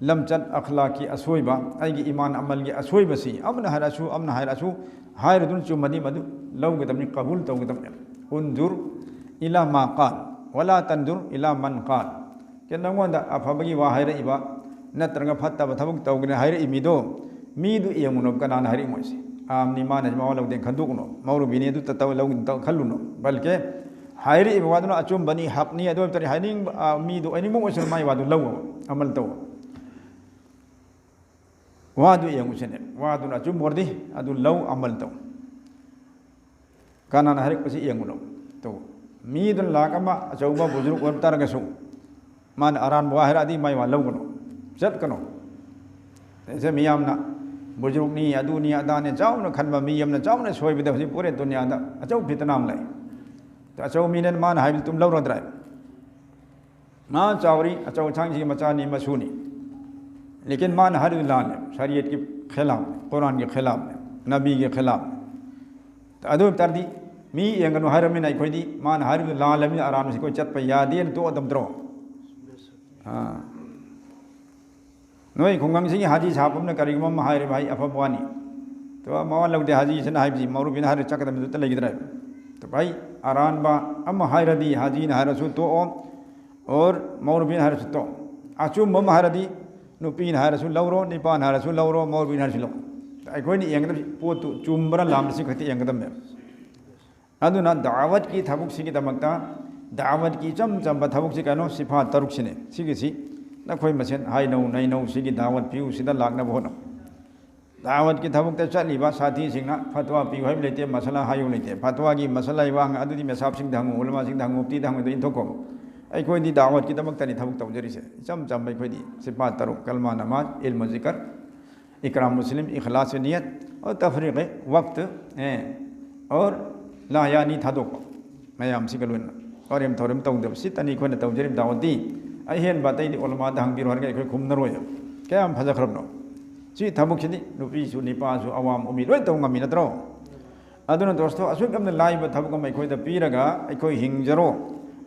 लमचत अखलाक की असोइबा आईगी ईमान अमल की असोइबसी अमना हरसु हायरदुन चुमदी मदु लौगदमनि कबूल तौगदमने उनजुर इला मा काल वला तंजुर इला मन काल के नंगोंदा अफबगी वा हायरइबा नत्रंगा फत्तब थबक तौगने हायरइमिदो मीदु एमुनो कनान हायरिमोसे आमनि माने मावलौदे खंदुकनो मौरुबिने दु ततव लौगिन तौ खल्लुनो बल्कि हायरी वादुना achumba hakni ado tari hayeng mi do ani mo usul mai wadu law amal taw wadu yang usene wadu achum bordi adu law amal taw kana na harik pasi yang uno to mi dun lakama achumba bujuruk wartar gasu man aran wahira di mai wa law gono jat kano से मियामना बुजुर्गनी अदुनी अदाने चावना खनबा मियामना चावना सोयबदे हजि पूरे दुनियादा अचौ फितनाम लै तो अचौ मीने मान HYBE तुम लौरद्रा मा चावरी अचौ छांगसी मचानी मसूनी लेकिन मान हर लाल शरीयत के खिलाफ कुरान के खिलाफ नबी के खिलाफ तो अदु तरदी मी यंगनो हरमिन अखोदी मान हर लाल में आराम से कोई चत पे यादेन तो अदम द्रो हां नोई खुंगंग हाजी साहब करीगम है भाई अफबानी तो मवा लौदे हाजी से हाइबी मौरूबिन हर चकदम लेगद्रे तो भाई अरानबा हाजी हरसु तो और मौरूबिन हरसु तो achumba haradi nupin harasu lawro nipan harasu lawro maurbin harasu law अखोनी यंगदम पोतु चुम्बरा लामसी खति यंगदम में अदुना दावत की थबुक सिगी दमकता दावत की चम चम थबुक सि कनो सिफा तरुक सिने सिगी सि नखोय मसेन हाय नौ नै नौ सिगी दावत पिउ सिदा लागना बोनो दावत की थबुक ते चलीबा साथी सिंगना फतवा पिउ हाय लेते मसला हायो लेते फतवा की मसला वांग अदुदी मेसाब सिंग दंगु उलमा सिंग दंगु मुफ्ती दंगु दो इंथोको अखोनी दावत की दमकता नि थबुक तौजरिसे चम चम अखोनी सिफा तरुक कलमा नमाज इल्म जिक्र इकराम मुस्लिम इखलास नियत और तफरीक़ वक्त और लायानी थादोक मैम सिगलुन और एम थोरम तौदब सितनी खोन तौजरिम दावती अहेन बातई उलमा हंगबिरो हरगे अखोय खुमनरोय क्या फजखरबनो सि थबुकसिनी नुपीसु निपासु अवाम उमी लोय तौंगमी नत्रो अदुना दोस्तो असुकमन लाइब थबुकम अखोयदा पीरगा अखोय हिंगजरो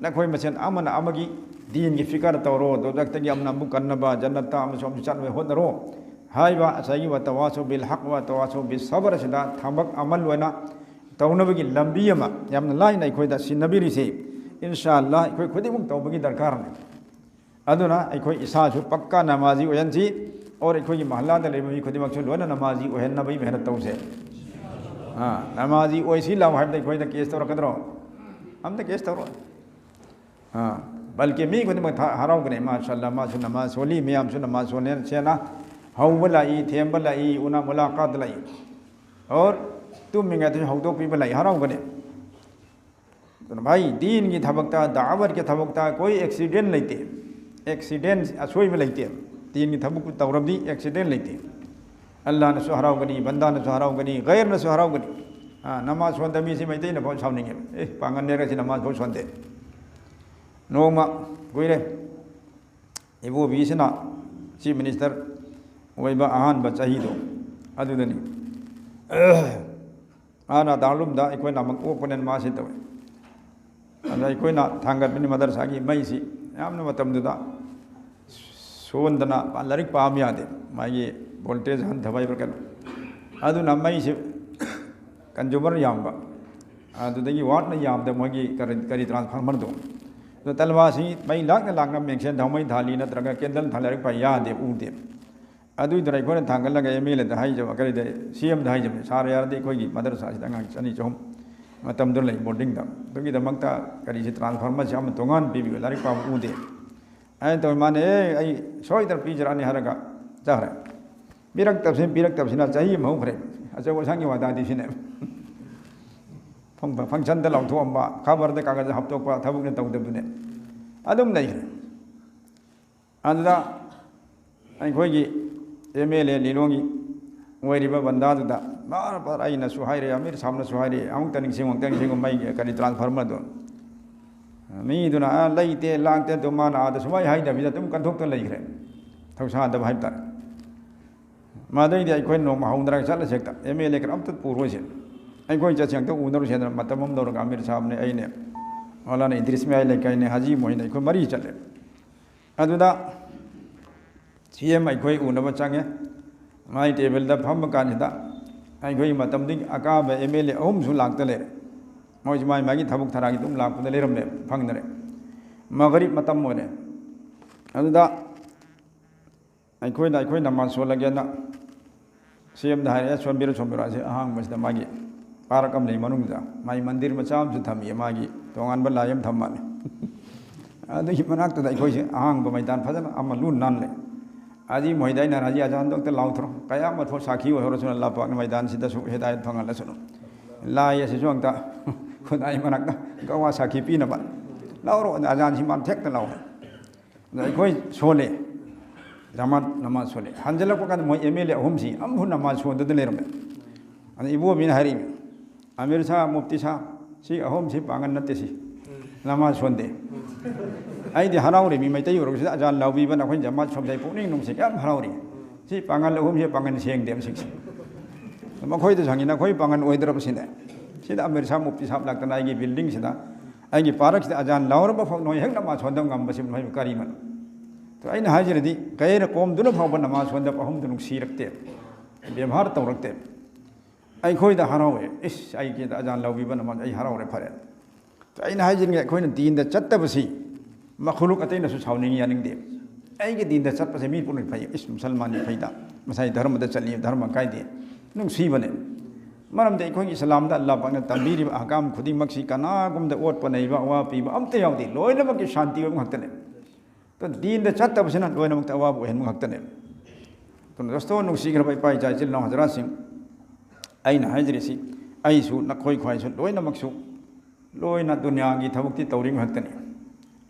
नखोय मसेन अमना अमगी दीन की फिकर तौरो दोजक्तगी अमना बुकन्नबा जन्नता अमसोम चनवे होदरो हाइबा असगी व तवासो बिल हक व तवासो बिस सबर सिदा थबक अमल वना तौनबगी लंबी अमा यामना लाइन अखोयदा सिनबिरिसे इंशाअल्लाह अखोय खुदिमुक तौबगी दरकार ने अदुना अखोय इसासु पक्का नमाजी ओयनसी और अखोयगी महल्लादा लेबी खुदिमक सु लोना नमाजी ओहनबई मेहनत तौसे हां नमाजी ओइसी लाव हाइबदा अखोयदा केस तौरकदरो हमदा केस तौरो हां बल्कि मी खुदिमक हरावगने माशाअल्लाह मासु नमाज सोली मियाम सु नमाज सोने सेना हौब लाई थेंब लाई उना मुलाकात लाई और तुम मिंगा तो हौदोक पीब लाई हरावगने तो भाई दीन की थबकता दावत के थबकता कोई एक्सीडेंट लेते एक्सीडेंट असोइब लेते दीन की थबक तौरबदी एक्सीडेंट लेते अल्लाह ने सो हरावगनी बंदा ने सो हरावगनी गैर ने सो हरावगनी हां नमाज सोंदमी से मैते ने बहुत सावनिंगे ए पांगन ने से नमाज बहुत सोंदे नोमा गोइरे इबो बीसना चीफ मिनिस्टर वैबा अहानब चाहिदो अदुदनी आना दालुमदा अखोय नामक ओपनेन मासे तवे अदा अखोयना थांगतबनि मदरसागी मैसी यामना मतमदुदा सोंदना लारिक पाम यादे मागी वोल्टेज हंथबाय बरकन अदुना मैसी कंज्यूमर यामबा अदुदगी वाटना यामदा मोगी करी ट्रांसफार्मर दो तो तलवासी मै लाखना मेंशन धमई धाली नत्रगा केंदल थालारिक पा यादे उदे अदुदरा अखोयना थांगलगा एमएलए दा हाइजब करिदे सीएम दा हाइजब सार यारदे अखोयगी मदरसा सिदा ngang चनी चोम मतम दो लै बोर्डिंग दा तुगी दमकता करी से ट्रांसफार्मर से हम तोंगान पीबी लारिक पा उदे आई तो माने आई सोइदर पीजरानी हरगा जाहरा बिरक तबसिना चाहिए मौखरे अचो सांगी वादा दिसिने फंक्शन दा लौथोंबा खबर दा कागज हप्तोपा थबुकने तौदबुने अदुम नैखरे अदुदा अखोयगी एमएलए लिलोंगी वैरिबा बंदादुदा बार बार आइना सुहाइरे अमीर सामना सुहाइरे अमुक तनिंग मई करी ट्रांसफार्मर दो मीदुना लैते लांगते तो माना आदा सुमाय हाइदबिदा तुम कंथोक्ता लैखरे थौसादब हाइबता मादैदि अखोय नोमा हौंदरा चला सेक्ता एमएलए कर अमत पुरोसे अखोय चसेंग तो उनरो सेदर मतमम दौरगा अमीर साहब ने आइने मौलाना इद्रिस में आइ लेकाइने हाजी मोहिने अखोय मरी चले अदुदा सीएम अखोय उनब चंगे माई टेबल दा फम कानिदा अखोय मतमदि अकाब एमएलए अहुमसु लाक्ता ले मोज माई मागी थबुक थरागी तुम लाक्पदा लेरमने फंगनरे मगरिब मतम मोने अदुदा अखोय नमाज सोलगेना सीएम दा हाय सोनबिरो से अहांग मसदा मागी पारकम ले मनुंगदा माई मंदिर मचाम सु थमी मागी तोंगान बलायम थम्माने अदि मनाक्ता अखोय से अहांग मैदान फजन अमा लुन नान ले आजी मोहिदाई नाराजी आजान दो लाउथ्रो कया मथो साखी होरसुन अल्लाह पाक मैदान सिदा सु हिदायत फंगलसुन लाय सिसोंगता खुदाई मनाक्ता गवा साखी पीनबा लाउरो आजान सिमान थेक्ता लाउ अखोय सोले Jamat nama sole. Hanjala ko kan mo MLA homsi amhu nama so de lerme. An ibu min hari. Amir sa mufti sa si ahom si pangan natte si. Nama sonde. Ai di harauri mi mai tayu ro si ajan lawi ban akhin jamat somjai puning nung si kam harauri. Si pangan lo hom si pangan sieng dem sik. Ma khoi de jangina khoi pangan oi drop sin de. Sida amir sa mufti sa lak tanai gi building sida. Ai gi parak sida ajan lawr ba phok noi hek nama sondam ngam basim mai karino. तो आई हाजिरदी कई कौम फाव नमाज सोद अहम सीरक्ते व्यवहार तौरक्ते अखोद हरावे इस अजान लौब नमाज हरावे फरे तो अना हाजिर अखोन दीन चतबसी मखलुक अतैनसु सावनिंग यानिंगदे अगे दीन चतपसे मी पुन फै इस मुसलमान फैदा मसाई धर्म चली धर्म कायदे नुसीबने मरमदे अखोई इस्लाम अल्लाह पाकना तंबीरिब अहकाम खुदिमक्सी कनागुमदा ओटप नैबा अवा पीबा अमते यावदे लोइनमक शांति हक्तने तो दीन चतब से लोनमक अवाब ओहन हक्तने तो दोस्तों नुसीग्रब इपा इचा इचिल नौ हजरा सिंह अना हाजिरसी अयसु नखोई ख्वाइसु लोइनमकसु लोइना दुनिया की थबक्ति तौरिंग हक्तने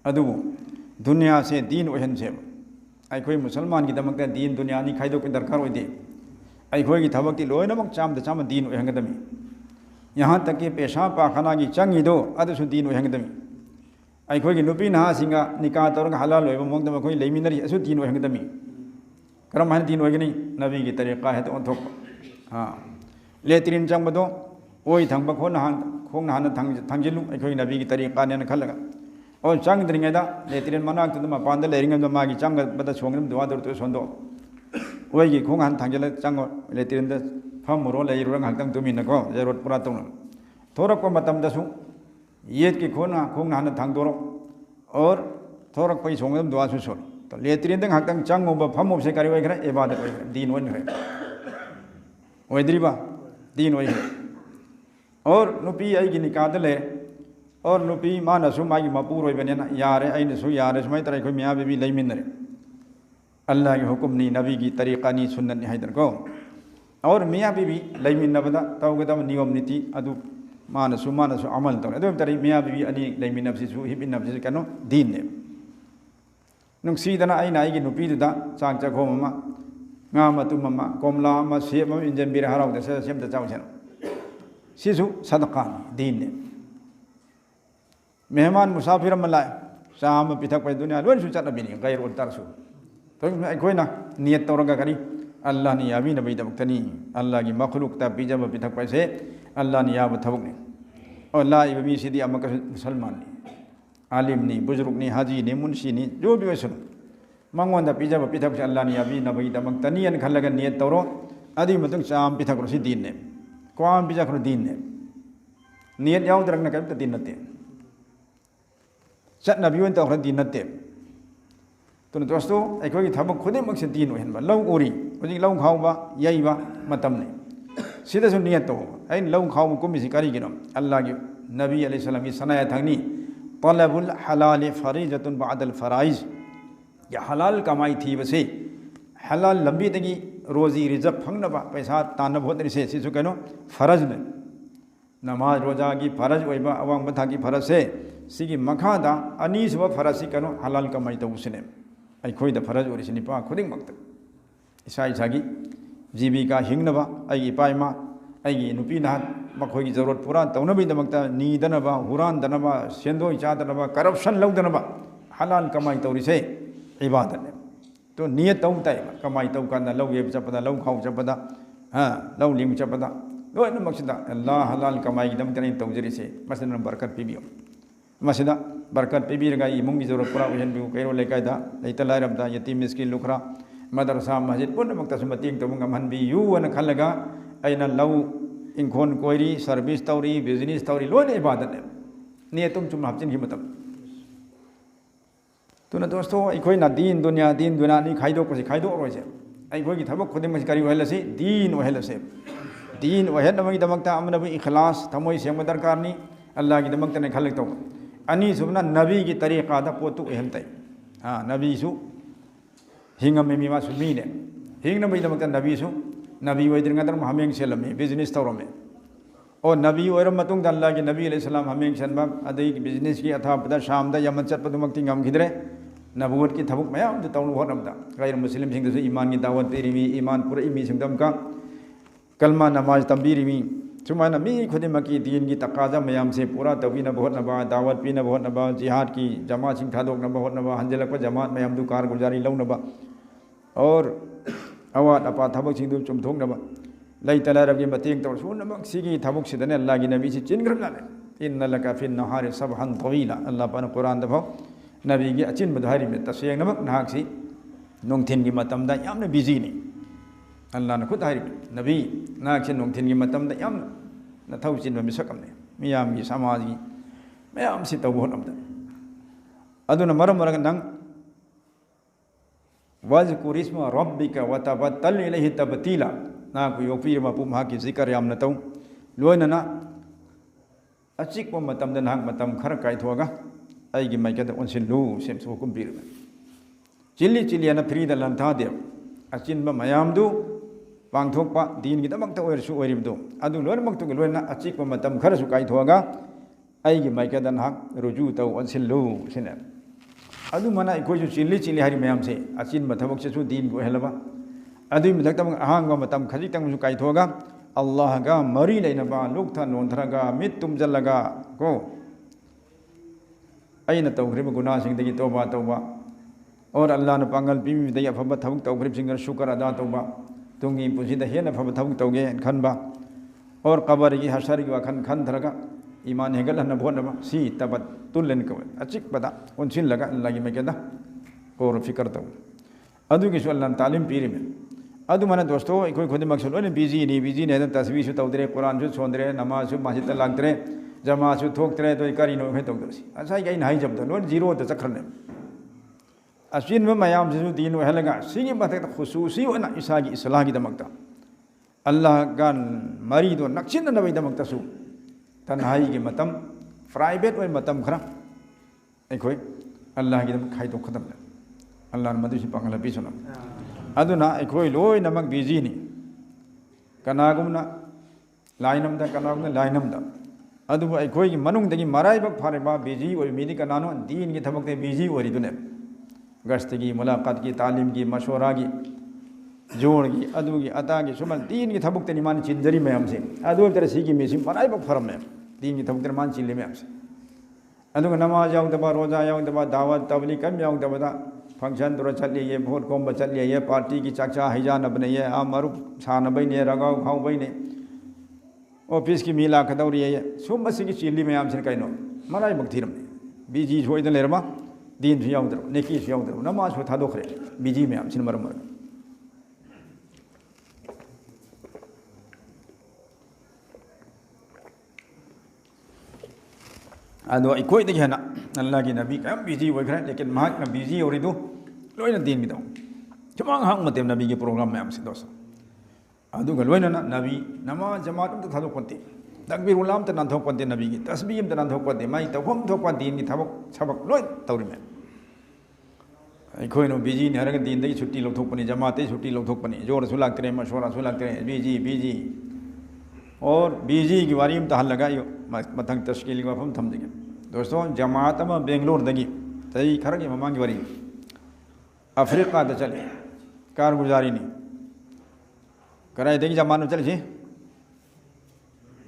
अदुबु दुनिया से दीन ओहन से अखोई मुसलमान की दमक दीन दुनिया नि खाइदोक दरकार ओइदे अखोई की थबक्ति लोइनमक चाम दीन ओहंगदमी यहाँ तक कि पेशा पाखना की चंगिदो अदसु दीन ओहंगदमी अखोई नुपी नहासिंगा निका तौर हलाल होइबा मोंग दम अखोई लेमिनरी असु दीन ओहंगदमी करम हान दीन ओइगनी नबी की तरीका है तो ओंथोक हां लेत्रिन चंगबदो ओइ थंगबा खोंग हान थंजिलु अखोई नबी की तरीका ने खलगा और चंग द्रिंगदा लेत्रिन मनाक तो मपान लेरिंग मागी चंग बदा सोंगम दुआ दर तो सोंदो ओइ की खोंग हान थंजिल चंग लेत्रिन द फमरो लेइरुरंग हंगतंग तुमिनको जरूरत पूरा तोन थोरक मतम दसु येत की खोना खोंग हान थांगदोरो और थोरक पै सोंगम दुआ सुसो तो लेत्रिन दंग हंगतंग चंगोब फमोब से करि ओइखरा इबादत ओइखरा दीन ओइखरा ओइद्रिबा दीन ओइखरा और नुपी आइगी निकाद ले और नुपी मानसु मागी मपूर ओइबनेना यारे आइनसु यारे सुमाय तरै खोय मिया बेबी लैमिनरे अल्लाह की हुकुम नी नबी की तरीका नी सुन्नत नी हाइदर को और मिया बेबी लैमिनबदा तौगदम नियम नीति अदु मानसु अमल तौर अदुम तरी मिया बेबी अनि लैमिनबसिसु हिबिनबसिसु कनो दीन ने नुंसीदना आइना आइगी नुपीदुदा चांग चखोम अमा nga matum ama komla ama sep ama injan bir haraw da sem da chaw chen sisu sadaqa din ne mehman musafir malai sam pithak pai dunia lon su chat na bini gair ul tarsu to ai koi na niyat tawraga kari allah ni yabi nabi da baktani allah gi makhluk ta bijaba pithak pai se allah ni yab thabuk ne और ला इबमी सिदी अमक मुसलमान ने आलिम ने बुजुर्ग ने हाजी ने मुंशी ने जो भी वैसन मंगों दा पिजा पिथक से अल्लाह ने अभी नबी दमक तनियन खलग नियत तौरो अदी मतंग चाम पिथक रसी दीन ने क्वाम पिजा खरो दीन ने नियत याव दरंग न कब त दीन नते चट नबी वन तौर दीन नते तो दोस्तों अखोई थबक खुदे मक से दीन ओहन बा लौ ओरी होजि लौ खावबा यइबा मतम ने सिदा सु नियत तो ai लौ खाव कुम बिसि करी गिनो अल्लाह की नबी अलैहि सलाम की सनाया थंगनी तलबुल हलाल फरीजतुन बअदल फराइज या हलाल कमाई थी बसे हलाल लंबी तगी रोजी रिजक फंगनबा पैसा तानब होतरि से सिसु कनो फरज ने नमाज रोजा की फरज ओइबा अवांग बथा की फरज से सिगी मखादा अनीसब फरज सि कनो हलाल कमाई तौसने आई खोई द फरज ओरि सिनि पा खुदिंग मक्त इसा इसागी जीविका हिंगनबा आई इपाइमा आई नुपी ना मखोई की जरूरत पूरा तौनबी दमकता नीदनबा हुरान दनबा सेंदोई चादनबा करप्शन लौदनबा हलाल कमाई तौरि से इबादत ने तो नियत तौ तय कमाई तौ कांदा लौ ये चपदा लौ खाउ चपदा हां लौ लिंग चपदा लोइन मकसदा अल्लाह हलाल कमाई दम तने तौजरी से मसलन बरकत पीबियो मसदा बरकत पीबीरगा इमुंग की जरूरत पूरा ओहन बिउ कैरो लेकायदा लैता लायरबदा यतीम मिस्किन लुखरा मदरसा मस्जिद पुन मक्ता समतिंग तो मंगमहन बि यु वन खलगा अइना लौ इंखोन कोइरी सर्विस तौरी बिजनेस तौरी लोइन इबादत ने नियतुम चुम हपचिन की मतलब तो ना दोस्तों अखोइना दीन दुनिया नि खाइदोकसे खाइदोरोसे अखोइगी थबक खुदिमक करी ओहलसे दीन ओहलसे दीन ओहनबगी दमकता अमनबु इखलास थमोय सेंग दरकार नि अल्लाह की दमकता ने खलक तो अनि सुबना नबी की तरीका दा पोतु ओहलतै हां नबी सु हिंगमे मिमा सु मीने हिंगनबगी दमकता नबी सु नबी ओइद्रिंगा दर हमेंग सेलमे बिजनेस तौरमे और नबी ओरम मतुंग अल्लाह के नबी अलैहि सलाम हमेंग सनबा अदई बिजनेस की अथा पदा शाम दा यमन चटपदुमक्ति गमखिद्रे नबूवत की थबुक मैम तौन होटनबदा गैर मुस्लिम सिंह ईमान की दावत पीरीमी ईमान पूरा इमी सिंगदम का कलमा नमाज तंबीरीमी सुमाना मी खुदिम की दीन की तकाजा मैम से पूरा तवीना होटनबा दावत पीना होटनबा जिहाद की जमात सिंह थादोकनबा होटनबा हंजलक जमात मैम कार गुजारी लौनबा और अवात अपा थबक सिंह चुमथोकनबा लैता लारबगी मतेंग तौर सुनमक सिगी थबुक सिदने अल्लाह की नबी से चिनग्रबलाने इन्ना लका फिन नहार सबहन तवीला अल्लाह पान कुरान दफो नबी की अचिन बधारी में तस्वीर नमक नाहसी नोंथिन की मतमदा यामने बिजी नहीं अल्लाह ने खुद हारी नबी नाहसी नोंथिन की मतमदा याम नथौ चिन में मिसकमने मियाम की समाज की मैम से तब होनमदा अदुना मरम मरग नंग वज़कुरिस्म रब्बिका वतबत्तल इलैहि तबतीला ना को योपीर मपु मा की जिक्र याम न तौ लोइनना अचिक मतमदा नाहक मतम खर काइथोगा अगी माइकद उनसिलू सेमसो कुम्पीर चिल्ली चिल्लियाना फ्रीद लंथादे अचिनब मयामदु पांगथोकपा दीन की दमकता ओइरसु ओइरिबदो अदु लोइनमक्तु लोइना अचिक मतम खरसु काइथोगा अगी माइकद नाहक रुजू तौ उनसिलू सिने अदु मना इकोजु चिल्ली चिल्ली हारि मयाम से अचिन मथबकसेसु दीन को हेलबा अदु मदक्तम अहांग मतम खजितंगसु काइथोगा अल्लाह का मरी लेनबा लुकथा नोंथरगा मित तुमजलगा को अन तौग्रीब गुनासिंग तौबा तौबा और अल्लाह ने पांगल पीबी अफब थबक तौग्रीब शुक्र अदा तौबा तुंगी पुसीद हेन अफब थबक तौगे खनबा और कबर की हशर की वाखन खनथरगा ईमान हेगलहन भोनबा सी तब तुलन कवे अचिकपदा उनसिलगा अल्लाह की मैकेदा और फिक्र तौ अदुगिसु अल्लाह तालीम पीरिमे अदु मना दोस्तों अखोई खुदिमक्सु लोने बिजी ने तस्वीर तौदरे कुरान सोंदरे नमाज मस्जिद लागतरे जमासु थोक्तरे तो करीनो है तौदरसी असाई गई नाई जब लोन जीरो त चक्रने असिन में मयाम जिसु दीन वहलगा सिगी मथक खुसूसी वना इसागी इस्लाह की दमकता अल्लाह का मरी दो नक्सिन नबई दमकता सु तन्हाई के मतम प्राइवेट वे मतम खरा अखोई अल्लाह की दम खाई तो खत्म अल्लाह ने मदुसी पांगला पिसुना अदुना अखोई लोई नमक बिजी नि कनागुमना लाइनमदा कनागुमना लाइनमदा अदुबु अखोई मनुंगदगी मराइबक फारेबा बिजी ओइ मिदी कनानो दीन की थबकते बिजी ओरिदुने गश्त की मुलाकात की तालीम की मशवरा की जोड़ की अदु की अता की सुमन दीन की थबकते निमान चिंजरी में हमसे अदु तरह सी की मिसी मराइबक फरम में दीन की थबकते मान चिल्ले में हमसे अदु नमाज याउदबा रोजा याउदबा दावत तबलीग कम याउदबा फंक्शन तुर चलिए ये भोट कोम चलिए ये पार्टी की चाचा हिजान बने ये आ मरुप सानबने रगाव खाउबने ऑफिस की मीला खदौरी है सुम की चिल्ली मैम से कहीं मराई बक्तीरम बिजी सोद लेरमा दीन यादर नेकी यादर नमाज थादोखरे बिजी मैम से मरम मर अदो अखोई है अल्लाह की नबी कम बिजी होखरे लेकिन महात्मा बिजी होरिदो लोइना दीन की दो चुमांग हांग मते नबी के प्रोग्राम मैम से दोस्त अदुगा लोइना नबी नमाज जमात अमत थादोकपते तकबीर उलाम त नांथोकपते नबी की तस्बीह अमत नांथोकपते माई तफम थोकपा दीन की थबक सबक लोइ तौरिमे अखोइनो बिजी ने हरग दीन दई छुट्टी लौथोकपनी जमात छुट्टी लौथोकपनी जोरसु लागतरे मशवरासु लागतरे बिजी और बिजी की वारी में तहल लगायो मथंग तश्कील की वफम थम देंगे दोस्तों जमात में बेंगलोर दगी तई खर की ममांग वारी अफ्रीका द चले कारगुजारी नहीं कराई देगी जमान चले जी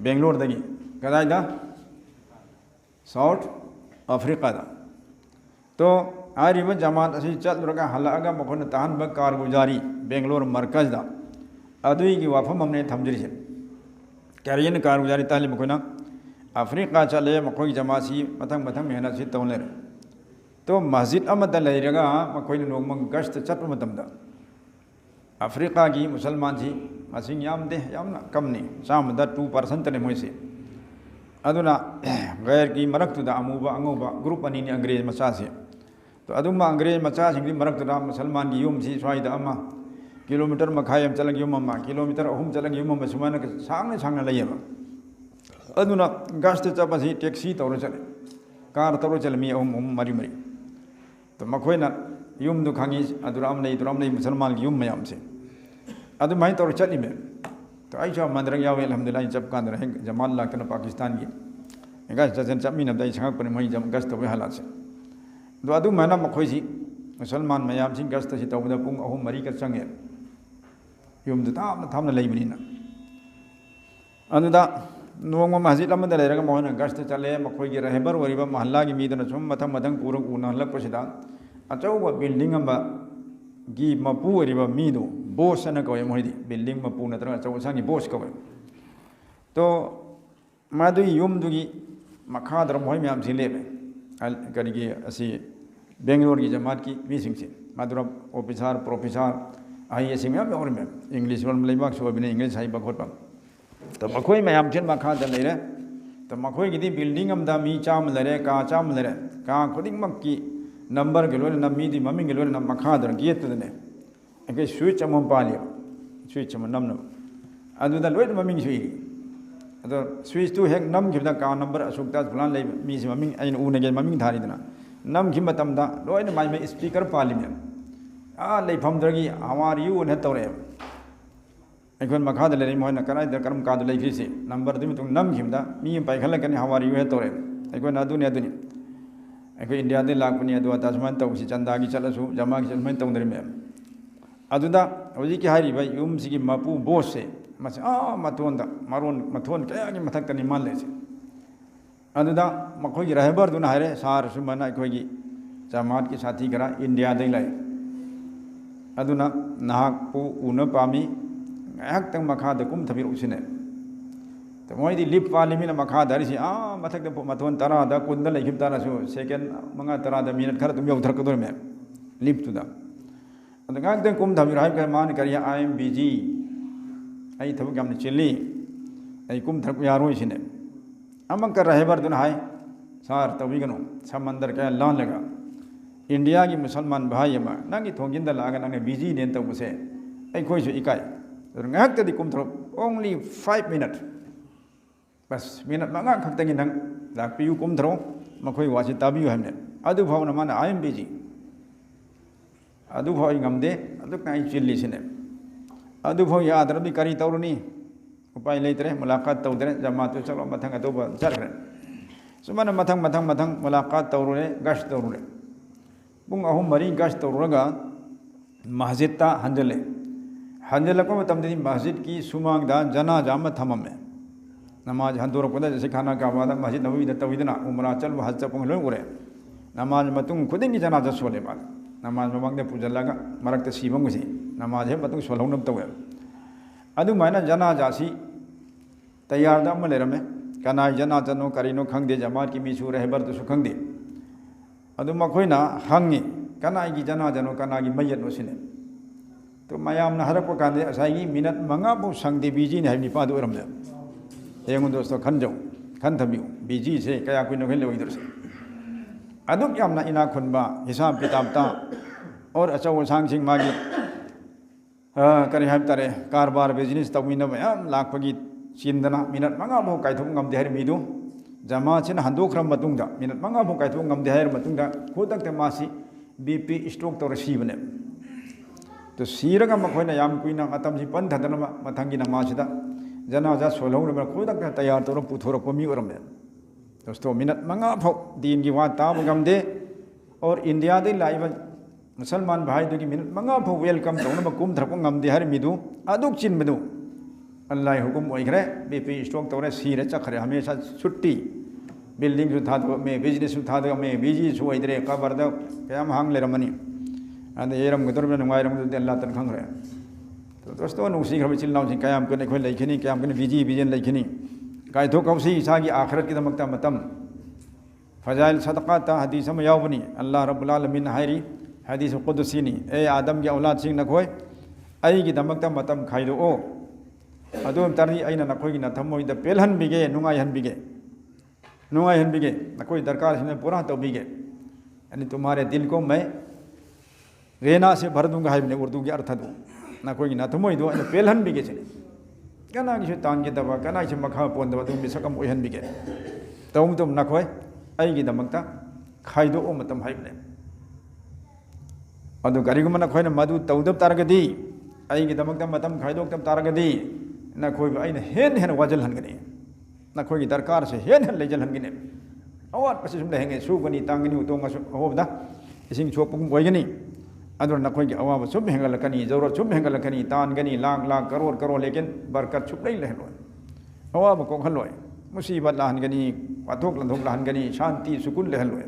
बेंगलोर दगी कराई दा साउथ अफ्रीका दा तो आरिब जमात असी चल रगा हलागा मखोन तान ब कारगुजारी बेंगलोर मरकज दा अदुई की वफम हमने थमजरी से कैरियन कारगुजारी ताली मखोना अफ्रीका चले मखोई जमासी मथंग मथंग मेहनत से तौले तो मस्जिद अमद लेरगा मखोई नोम गश्त चट मतमदा अफ्रीका की मुसलमान जी मसिंग यामदे यामना कमनी चामदा 2% ने मोइसे अदुना गैर की मरक्तुदा अमुबा अंगोबा ग्रुप अनी अंग्रेज मचा से तो अदुमा अंग्रेज मचा सिंग मरक्तुदा मुसलमान की युम सी स्वाइदा अमा किलोमीटर मखाई हम चलग युम अमा किलोमीटर अहुम चलग युम अमा सुमाना सांगने लयबा अदुना गश्त चपसी टैक्सी तौर चले कार तौर चले मी अहुम मरी मरी तो मखोइना युम दु खांगी अदुराम नहीं मुसलमान की युम मयाम से अदु माई तौर चली में तो आई जो मंदरंग यावे अल्हम्दुलिल्लाह जब कांदर है जमाल लागतन पाकिस्तान की गश्त जन चमी नबदाई संगक पर मई जम गश्त वे हालात से तो अदु मना मखोई सी मुसलमान मयाम सिंह गस्त से तौबदा पुंग अहुम मरी का चंगे युम दुताम थामना लेबनिना अनुदा नोंग मस्जिद अमदा लेरगा मोहन गस्त चले मखोई रहबर वरिबा महल्ला की मीदना सुम मथंग मथंग पूरा उना हलकपसिदा अचौबा बिल्डिंग अम्बा गी मपू वरिबा मीदो बोस न कवे मोहिदी बिल्डिंग मपू नत्र अचौ सांगी बोस कवे तो मादु युम दुगी मखादर मोहि म्याम सिलेबे करिगे असि बेंगलोर की जमात की मीसिंग से मादुरा officer professor I S ma'am और म्याम इंग्लिश वन लेबाक सोबिने इंग्लिश हाई बखोटपा तो मखोई मैम चेन मखा लेरे तो मखोई की बिल्डिंग अमदा मी चाम लेरे का खुदिंगमक की नंबर के लोन नमी दी मम्मी के लोन मखा दर गेट तदने एक स्विच अमम पालियो स्विच अम नम अदुदा लोय मम्मी सुइरी अदो स्विच टू हेक नम गिदा का नंबर असुकता फलान ले मी से मम्मी आइन उने के मम्मी थारीदना नम खि मतमदा लोय माइ में स्पीकर पालिमे आ लेफम दरगी हाउ यू ने तौरे अखोन मखा लेरे मोहन कनाय दर करम का लेखिसे नंबर दुम तुम नम खिमदा मी पाइखलकनी हाउ यू हे तौरे अखोन अदुने अदुनी अखोई इंडिया दे लाकपनी अदुआ तासमान तौसी चंदा की चलसु जमा की चलमान तौदरे में अदुदा होजी की हारिबा युम सिगी मपू बोस से मस मतोंदा मारोन मथोन कया की मथक तनी मान लेसे अदुदा मखोई रहबर दुना हारे सार सुमना अखोई की जमात की साथी करा इंडिया दे लाय अदुना नाहक पू उन पामी ngak tang makha da kum thabir usine to moi di lip wali mina makha dari si mathak da mathon tara da kunda lai khip tara su second manga tara da minute khara tum yau thar kador me lip tu da and ngak tang kum thabir hai ka man kariya I am busy ai thabuk gam ni chili ai kum thar ya ro isine amang kar rahe bar dun hai sar tawi gano samandar ka lan laga india ki musalman bhai ma nangi thongin da laga nang busy nen taw se ai khoi su ikai ngak tadi kum thro only 5 minutes bas minute manga khak tangi nang la piu kum thro makhoi wasi tabiu hamne adu bhauna mana I am busy adu bhoi ngamde adu kai chilli sine adu bhoi ya adra bi kari tawruni upai leitre mulaqat tawdre jamatu chalo mathang adu ba charre sumana mathang mulaqat tawrune gash tawrune bung ahum mari gash tawraga masjid ta hanjale हंजलको मतमदि मस्जिद की सुमांगदा जनाजा में थममे नमाज हंदोरकोदा जैसे खाना का बाद मस्जिद नबवी तविदना उमरा चल हज चपों लो उरे नमाज मतुंग खुदिंग की जनाजा सोले बाद नमाज ममंग ने पूजलगा मरकते सीबंग से नमाज है मतुंग सोलौनम तवे अदु मायना जनाजा सी तैयार दा म लेरमे कनाय जनाजा नो करिनो खंगदे जमात की मिसु रहबर तो सुखंगदे अदु मखोइना हंगी कनाय की जनाजा नो कनाय की मयत नो सिने तो मैम हरप कान असाई मिनट मंगा संगदे बीजी ने निपा येंग दोस्तों खनजौ खन थबियो बीजी से कया कुनो खेल लोइदरसे अदुक यामना इना खुनबा हिसाब किताब ता और अचौ सांग सिंह मागी करी हाब तारे कारबार बिजनेस तमिना मयाम लाखपगी चिंदना मिनट मंगा भो कायथुम ngamde हार मिदु जमा छिन हंदोख्रम मतुंगदा मिनट मंगा भो कायथुम ngamde हार मतुंगदा खुदक मासी बीपी स्ट्रोक तौर सीबने तो सीरगा मखोइना याम कुइना मतम सि पन थदन मथंगी नमाजदा जनाजा सोलौन में खुदक तैयार तौर पुथोरप मी ओरमे दोस्तों मिनट मंगा फौ दीन की बात ताब गमदे और इंडिया दे लाइव मुसलमान भाई दुगी मिनट मंगा फौ वेलकम तौन कुम थरप गमदे हर मिदु अदुक चिन मिदु अल्लाह हुकुम ओइखरे बीपी स्ट्रोक तौर सीरे चखरे हमेशा छुट्टी बिल्डिंग सु थाद में बिजनेस सु थाद में बिजी सु ओइदरे कबर द कयाम हांग लेरमनी अदे एरम गदर में नुंगाइरम दे अल्लाह तन खंगरे तो दोस्तों नुसी खब चिल नाउ सिं कयाम कने खोइ लेखिनी कयाम कने बिजी बिजन लेखिनी कायथो कौसी इसागी आखिरत की दमकता मतम फजाइल सदक़ात हदीस में यावनी अल्लाह रब्बुल आलमीन हायरी हदीस कुदसीनी ए आदम की औलाद सिंह नखोय आई की दमकता मतम खाइदो ओ अदुम तरी आइना नखोय की नथमोय द पेलहन बिगे नुंगाय हन बिगे नखोय दरकार सिने पूरा तो बिगे यानी तुम्हारे दिल को मैं रेना से भर दूंगा है उर्दू की अर्थ दो ना कोई ना तुम दो पेलहन भी चले कना की तांग की दबा कना से मखा पोन दबा तुम सकम ओहन भी तुम नखोय अगीदमकता खाइदो मतम हाइबने अदु करिगुम नखोयना मदु तौदब तारगदी अगीदमकता मतम खाइदोक्तब तारगदी नखोय अइना हेन वाजल हनगनी नखोय की दरकार से हेन लेजल हनगनी अवात पसे सुम लेहेंगे सुगनी तांगनी उतोंगा होबदा इसिंग छोपुम ओइगनी अदर नखोई की अवाब सुब हेंगलकनी जरूरत सुब हेंगलकनी तानगनी लाख लाख करोड़ करोड़ लेकिन बरकत सुब नहीं लहलोय अवाब को खलोय मुसीबत लहनगनी वाथोक लंथोक लहनगनी शांति सुकून लहलोय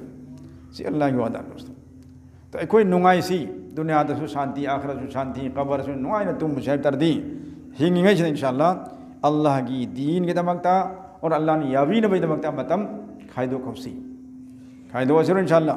सी अल्लाह की वादा दोस्तों तो अखोई नुंगाई सी दुनिया दसु शांति आखिरत सु शांति कबर सु नुंगाई न तुम मुझे तरदी हिंगिंगे से इंशाअल्लाह अल्लाह की दीन के दमकता और अल्लाह ने याबी नबी दमकता मतम खाइदो खौसी खाइदो असर इंशाअल्लाह